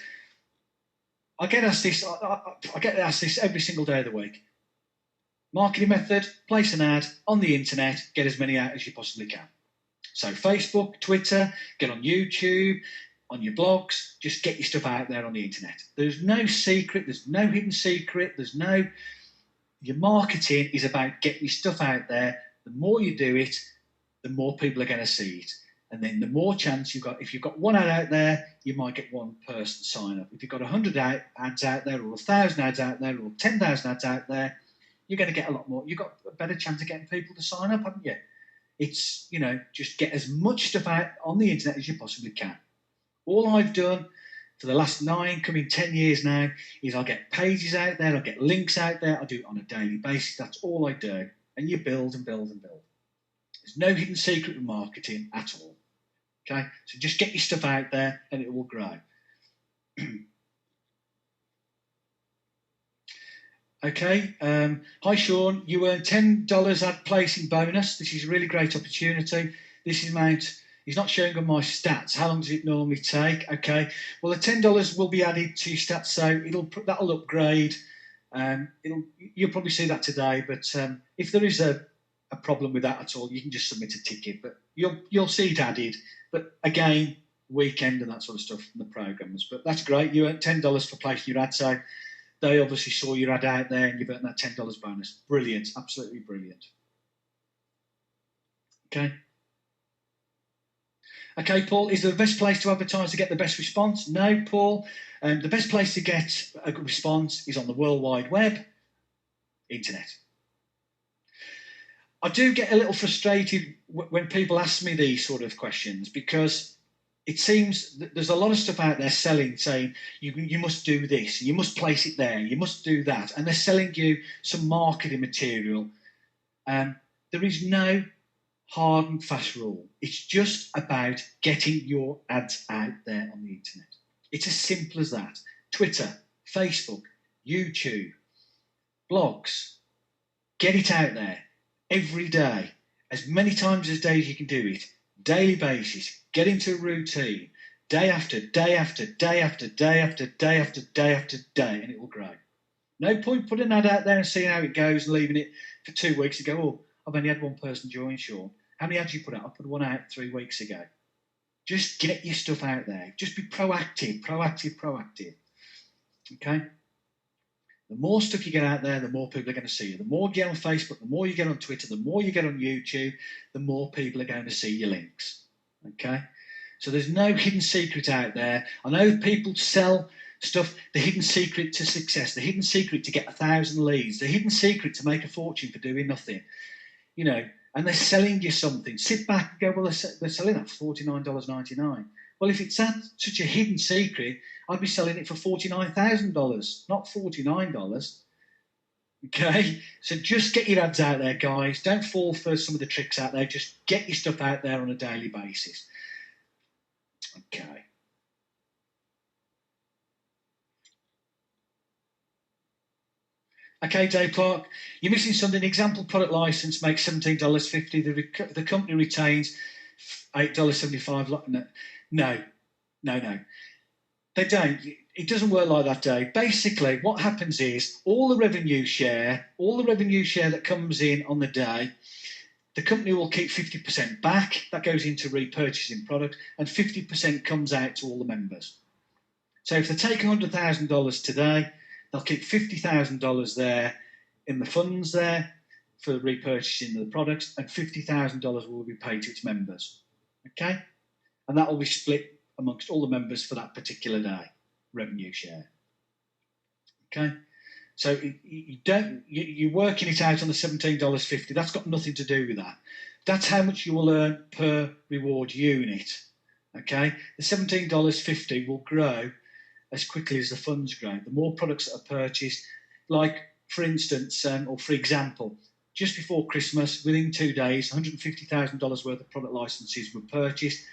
I get asked this every single day of the week. Marketing method, place an ad on the internet, get as many out as you possibly can. So Facebook, Twitter, get on YouTube, on your blogs, just get your stuff out there on the internet. There's no secret, there's no hidden secret, your marketing is about getting your stuff out there. The more you do it, the more people are going to see it. And then the more chance you've got. If you've got one ad out there, you might get one person sign up. If you've got 100 ads out there, or 1,000 ads out there, or 10,000 ads out there, you're going to get a lot more. You've got a better chance of getting people to sign up, haven't you? It's, just get as much stuff out on the internet as you possibly can. All I've done for the last 10 years now is I'll get pages out there, I'll get links out there, I do it on a daily basis. That's all I do. And you build and build and build. There's no hidden secret with marketing at all. Okay? So just get your stuff out there and it will grow. Okay. Hi, Sean. You earn $10 ad placing bonus. This is a really great opportunity. This is he's not showing on my stats. How long does it normally take? Okay. Well, the $10 will be added to your stats, so that'll upgrade. You'll probably see that today. But if there is a problem with that at all, you can just submit a ticket. But you'll see it added. But again, weekend and that sort of stuff from the programmers. But that's great. You earn $10 for placing your ad. So they obviously saw your ad out there and you've earned that $10 bonus. Brilliant. Absolutely brilliant. Okay. Okay, Paul, is there the best place to advertise to get the best response? No, Paul. The best place to get a good response is on the World Wide Web, internet. I do get a little frustrated when people ask me these sort of questions because it seems that there's a lot of stuff out there selling, saying you must do this, you must place it there, you must do that, and they're selling you some marketing material. There is no hard and fast rule. It's just about getting your ads out there on the internet. It's as simple as that. Twitter, Facebook, YouTube, blogs. Get it out there every day, as many times as days you can do it, daily basis. Get into a routine, day after day after day after day after day after day after day, and it will grow. No point putting an ad out there and seeing how it goes and leaving it for 2 weeks and go, oh, I've only had one person join, Sean. How many ads you put out? I put one out 3 weeks ago. Just get your stuff out there. Just be proactive. Okay? The more stuff you get out there, the more people are going to see you. The more you get on Facebook, the more you get on Twitter, the more you get on YouTube, the more people are going to see your links. Okay? So there's no hidden secret out there. I know people sell stuff, the hidden secret to success, the hidden secret to get 1,000 leads, the hidden secret to make a fortune for doing nothing, you know, and they're selling you something. Sit back and go, well, they're selling that for $49.99. Well, if it's such a hidden secret, I'd be selling it for $49,000, not $49. Okay, so just get your ads out there, guys. Don't fall for some of the tricks out there. Just get your stuff out there on a daily basis. Okay. Okay, Dave Clark, you're missing something. Example product license makes $17.50. The company retains $8.75. No. They don't. It doesn't work like that, Dave. Basically, what happens is all the revenue share that comes in on the day, the company will keep 50% back. That goes into repurchasing product, and 50% comes out to all the members. So if they take $100,000 today, they'll keep $50,000 there in the funds there for repurchasing the products, and $50,000 will be paid to its members. Okay? And that will be split amongst all the members for that particular day, revenue share. Okay? So you're working it out on the $17.50. That's got nothing to do with that. That's how much you will earn per reward unit. Okay? The $17.50 will grow as quickly as the funds grow. The more products that are purchased, like for instance, or for example, just before Christmas, within 2 days, $150,000 worth of product licenses were purchased,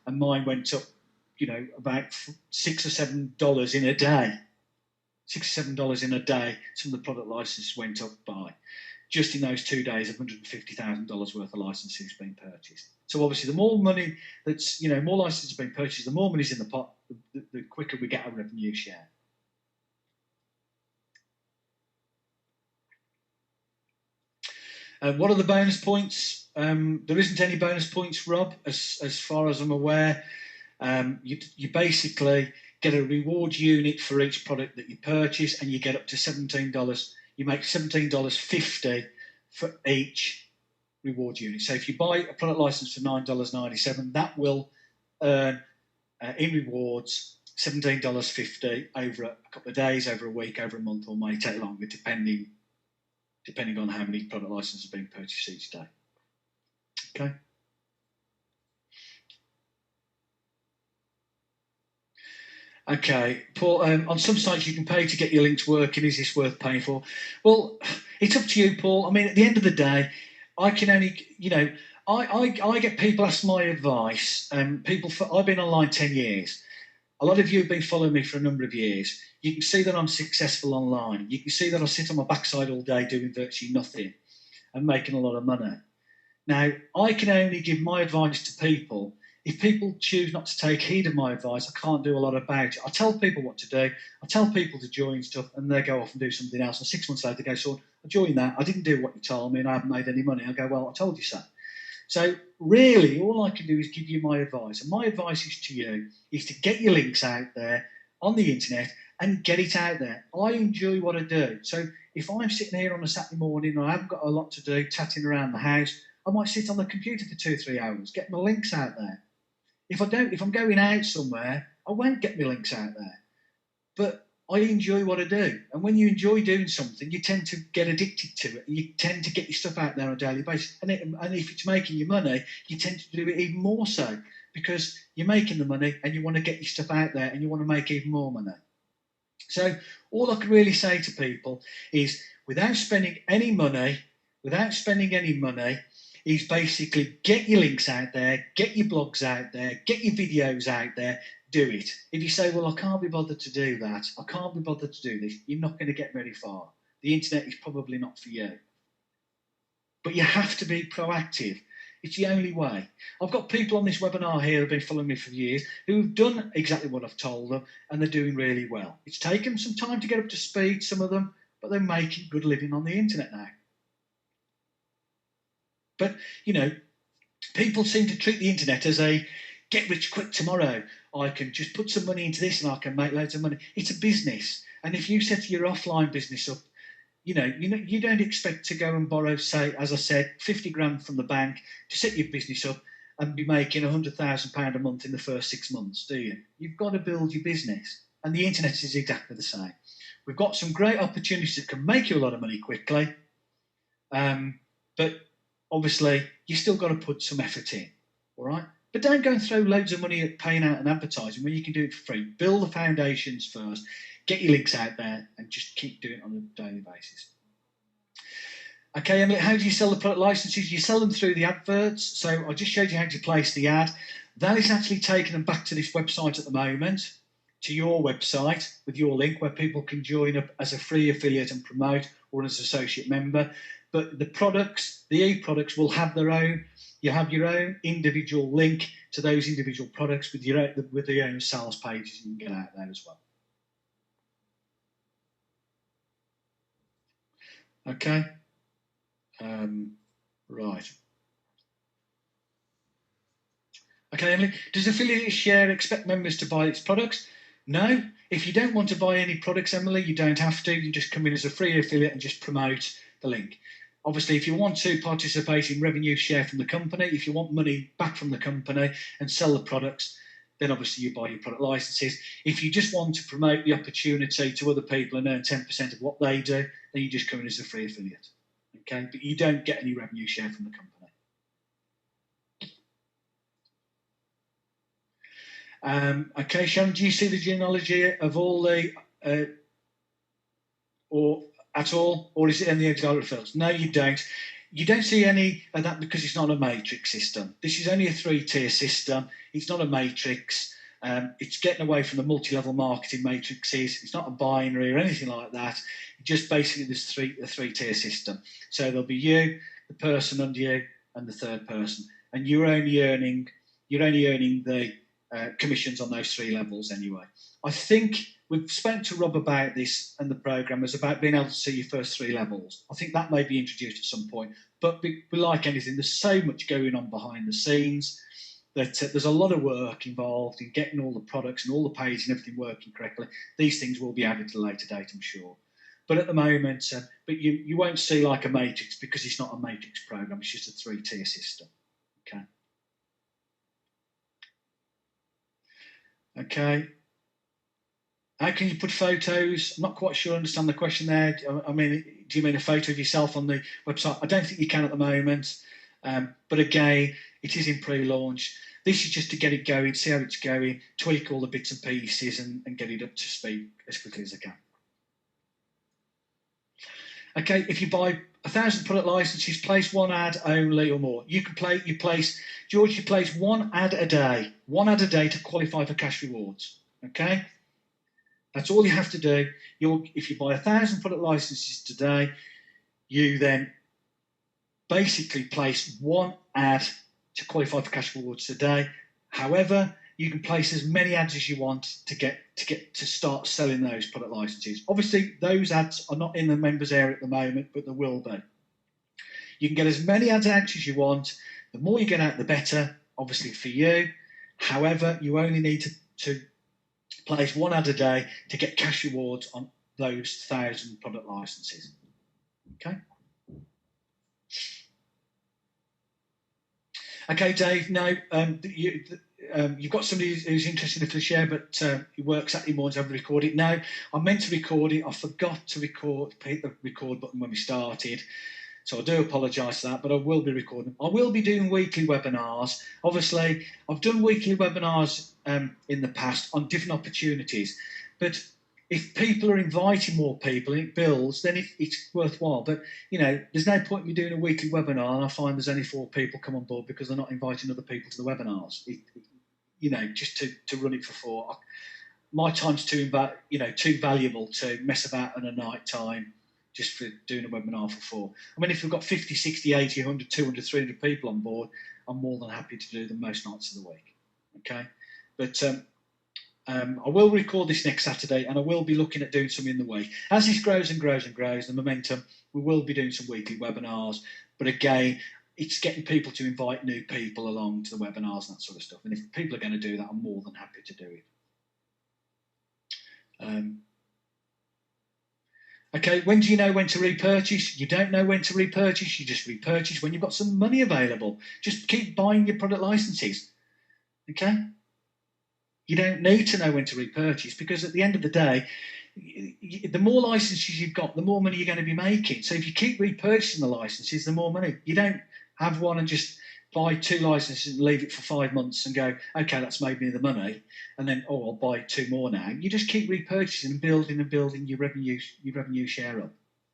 and mine went up, about $6 or $7 in a day. $6 or $7 in a day, some of the product licenses went up by. Just in those 2 days, $150,000 worth of licenses being purchased. So obviously, the more money that's, more licenses being purchased, the more money's in the pot, the quicker we get our revenue share. What are the bonus points? There isn't any bonus points, Rob, as far as I'm aware. You basically get a reward unit for each product that you purchase, and you get up to $17. You make $17.50 for each reward unit. So if you buy a product license for $9.97, that will earn in rewards $17.50 over a couple of days, over a week, over a month, or may take longer, depending on how many product licenses are being purchased each day. Okay. Okay, Paul, on some sites you can pay to get your links working. Is this worth paying for? Well, it's up to you, Paul. I mean, at the end of the day, I can only, I get people ask my advice. I've been online 10 years. A lot of you have been following me for a number of years. You can see that I'm successful online. You can see that I sit on my backside all day doing virtually nothing and making a lot of money. Now, I can only give my advice to people. If people choose not to take heed of my advice, I can't do a lot about it. I tell people what to do. I tell people to join stuff, and they go off and do something else. And 6 months later, they go, so I joined that. I didn't do what you told me, and I haven't made any money. I go, well, I told you so. So really, all I can do is give you my advice. And my advice is to you is to get your links out there on the internet and get it out there. I enjoy what I do. So if I'm sitting here on a Saturday morning and I haven't got a lot to do, tatting around the house, I might sit on the computer for 2 or 3 hours, get my links out there. If I'm going out somewhere, I won't get my links out there. But I enjoy what I do. And when you enjoy doing something, you tend to get addicted to it. You tend to get your stuff out there on a daily basis. And if it's making you money, you tend to do it even more so, because you're making the money and you want to get your stuff out there and you want to make even more money. So all I can really say to people is, without spending any money, is basically get your links out there, get your blogs out there, get your videos out there, do it. If you say, well, I can't be bothered to do that, I can't be bothered to do this, you're not going to get very far. The internet is probably not for you. But you have to be proactive. It's the only way. I've got people on this webinar here who have been following me for years who've done exactly what I've told them, and they're doing really well. It's taken some time to get up to speed, some of them, but they're making good living on the internet now. But, people seem to treat the internet as a get rich quick tomorrow. I can just put some money into this and I can make loads of money. It's a business. And if you set your offline business up, you don't expect to go and borrow, say, as I said, 50 grand from the bank to set your business up and be making £100,000 a month in the first 6 months, do you? You've got to build your business. and the internet is exactly the same. We've got some great opportunities that can make you a lot of money quickly, but obviously you still got to put some effort in, all right? But don't go and throw loads of money at paying out and advertising when you can do it for free. Build the foundations first, get your links out there, and just keep doing it on a daily basis. Okay, Emily, how do you sell the product licenses? You sell them through the adverts. So I just showed you how to place the ad. That is actually taking them back to this website at the moment, to your website with your link, where people can join up as a free affiliate and promote, or as an associate member. But the products, the e-products, will have their own. You have your own individual link to those individual products with your own sales pages you can get out there as well. Okay. Right. Okay, Emily. Does Affilashare expect members to buy its products? No. If you don't want to buy any products, Emily, you don't have to. You just come in as a free affiliate and just promote the link. Obviously, if you want to participate in revenue share from the company, if you want money back from the company and sell the products, then obviously you buy your product licenses. If you just want to promote the opportunity to other people and earn 10% of what they do, then you just come in as a free affiliate. Okay, but you don't get any revenue share from the company. Okay, Sharon, do you see the genealogy of all the, or at all, or is it in the exiled fields? No, you don't. You don't see any of that because it's not a matrix system. This is only a 3-tier system. It's not a matrix. It's getting away from the multi-level marketing matrices. It's not a binary or anything like that. It just basically this a 3-tier system. So there'll be you, the person under you, and the third person, and you're only earning the commissions on those 3 levels anyway. I think we've spoken to Rob about this and the programmers about being able to see your first 3 levels. I think that may be introduced at some point, but like anything, there's so much going on behind the scenes that there's a lot of work involved in getting all the products and all the pages and everything working correctly. These things will be added at a later date, I'm sure. But at the moment, but you won't see like a matrix because it's not a matrix program. It's just a 3-tier system. Okay. Okay. How can you put photos? I'm not quite sure I understand the question there. I mean, do you mean a photo of yourself on the website? I don't think you can at the moment. But again, it is in pre-launch. This is just to get it going, see how it's going, tweak all the bits and pieces and get it up to speed as quickly as I can. Okay, if you buy 1,000 product licenses, place 1 ad only or more. You place 1 ad a day to qualify for cash rewards. Okay, that's all you have to do. If you buy 1,000 product licenses today, you then basically place 1 ad to qualify for cash rewards today. However, you can place as many ads as you want to start selling those product licenses. Obviously, those ads are not in the members area at the moment, but there will be. You can get as many ads out as you want. The more you get out, the better, obviously, for you. However, you only need to place 1 ad a day to get cash rewards on those 1,000 product licenses. Okay. Okay, Dave. No, you've got somebody who's interested in Affilashare, but he works at more to have record it. No, I meant to record it. I forgot to hit the record button when we started. So I do apologise for that, but I will be recording. I will be doing weekly webinars. Obviously, I've done weekly webinars in the past on different opportunities. But if people are inviting more people and it builds, then it's worthwhile. But, you know, there's no point in me doing a weekly webinar and I find there's only 4 people come on board because they're not inviting other people to the webinars. You know, just to run it for 4. My time's too valuable to mess about on a night time just for doing a webinar for 4. I mean, if we've got 50, 60, 80, 100, 200, 300 people on board, I'm more than happy to do them most nights of the week. Okay? But I will record this next Saturday and I will be looking at doing some in the week. As this grows and grows and grows, the momentum, we will be doing some weekly webinars. But again, it's getting people to invite new people along to the webinars and that sort of stuff. And if people are going to do that, I'm more than happy to do it. Okay, when do you know when to repurchase? You don't know when to repurchase. You just repurchase when you've got some money available. Just keep buying your product licenses. Okay? You don't need to know when to repurchase, because at the end of the day, the more licenses you've got, the more money you're going to be making. So if you keep repurchasing the licenses, the more money. You don't have one and just buy 2 licenses and leave it for 5 months and go, okay, that's made me the money, and then, oh, I'll buy 2 more now. You just keep repurchasing and building your revenue share up.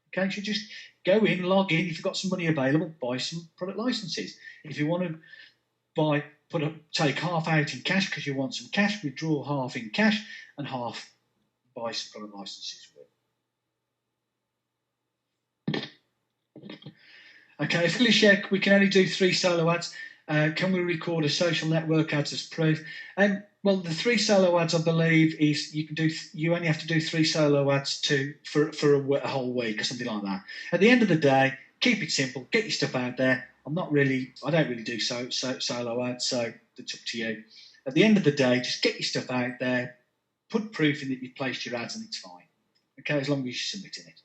Okay, so just go in, log in. If you've got some money available, buy some product licenses. If you want to take half out in cash because you want some cash, withdraw half in cash and half buy some product licenses with. Okay, Affilashare, we can only do 3 solo ads. Can we record a social network ads as proof? Well, the 3 solo ads, I believe, is you only have to do 3 solo ads for a whole week or something like that. At the end of the day, keep it simple, get your stuff out there. I don't really do solo ads, so it's up to you. At the end of the day, just get your stuff out there, put proof in that you've placed your ads, and it's fine. Okay, as long as you're submitting it.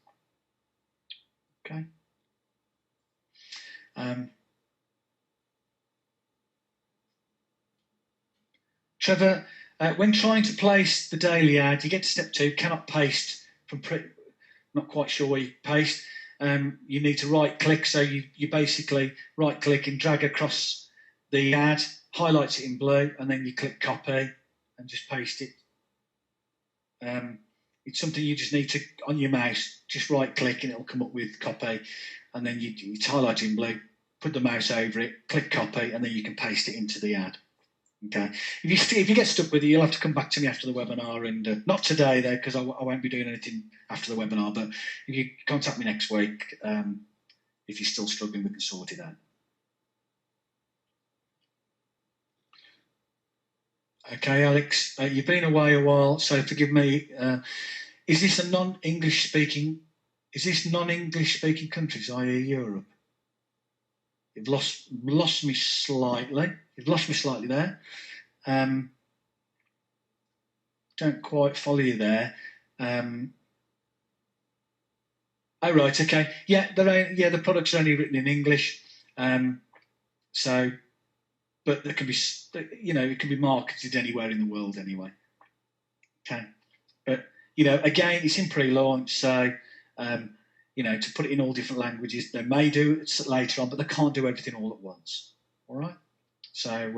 Okay. Trevor, when trying to place the daily ad, you get to step 2, cannot paste from not quite sure where you paste. You need to right click, so you basically right click and drag across the ad, highlights it in blue, and then you click copy and just paste it. It's something you just need to, on your mouse, just right click and it'll come up with copy, and then it's highlighted in blue, put the mouse over it, click copy, and then you can paste it into the ad. Okay. If you get stuck with it, you'll have to come back to me after the webinar, and not today though, because I won't be doing anything after the webinar. But if you contact me next week, if you're still struggling, we can sort it out. Okay, Alex, you've been away a while, so forgive me. Is this non-English speaking countries, i.e. Europe? You've lost me slightly. You've lost me slightly there. Don't quite follow you there. Oh right, okay. Yeah, the products are only written in English. So, but there can be, it can be marketed anywhere in the world anyway. Okay, but again, it's in pre-launch, so. To put it in all different languages. They may do it later on, but they can't do everything all at once. All right. So,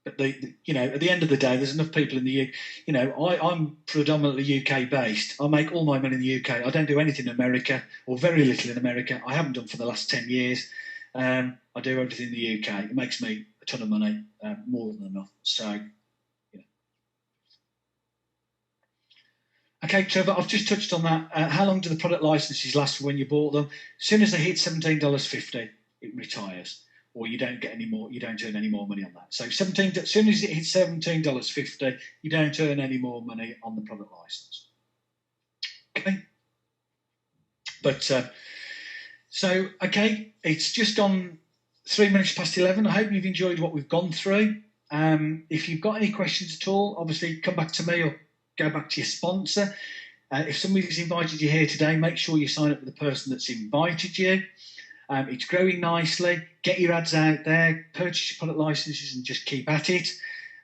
but at the end of the day, there's enough people in the I'm predominantly UK based. I make all my money in the UK. I don't do anything in America, or very little in America. I haven't done for the last 10 years. I do everything in the UK. It makes me a ton of money, more than enough. So. Okay, Trevor, I've just touched on that. How long do the product licenses last for when you bought them? As soon as they hit $17.50, it retires, or you don't get any more. You don't earn any more money on that. So as soon as it hits $17.50, you don't earn any more money on the product license. Okay, but okay, it's just gone 3 minutes past 11. I hope you've enjoyed what we've gone through. If you've got any questions at all, obviously come back to me or go back to your sponsor. If somebody's invited you here today, make sure you sign up with the person that's invited you. It's growing nicely. Get your ads out there, purchase your product licenses, and just keep at it.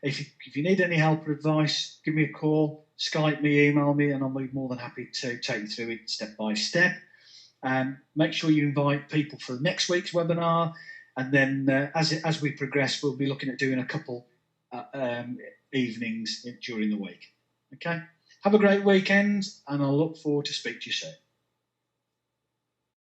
If you need any help or advice, give me a call, Skype me, email me, and I'll be more than happy to take you through it step by step. Make sure you invite people for next week's webinar, and then as we progress, we'll be looking at doing a couple evenings during the week. Okay, have a great weekend, and I'll look forward to speak to you soon.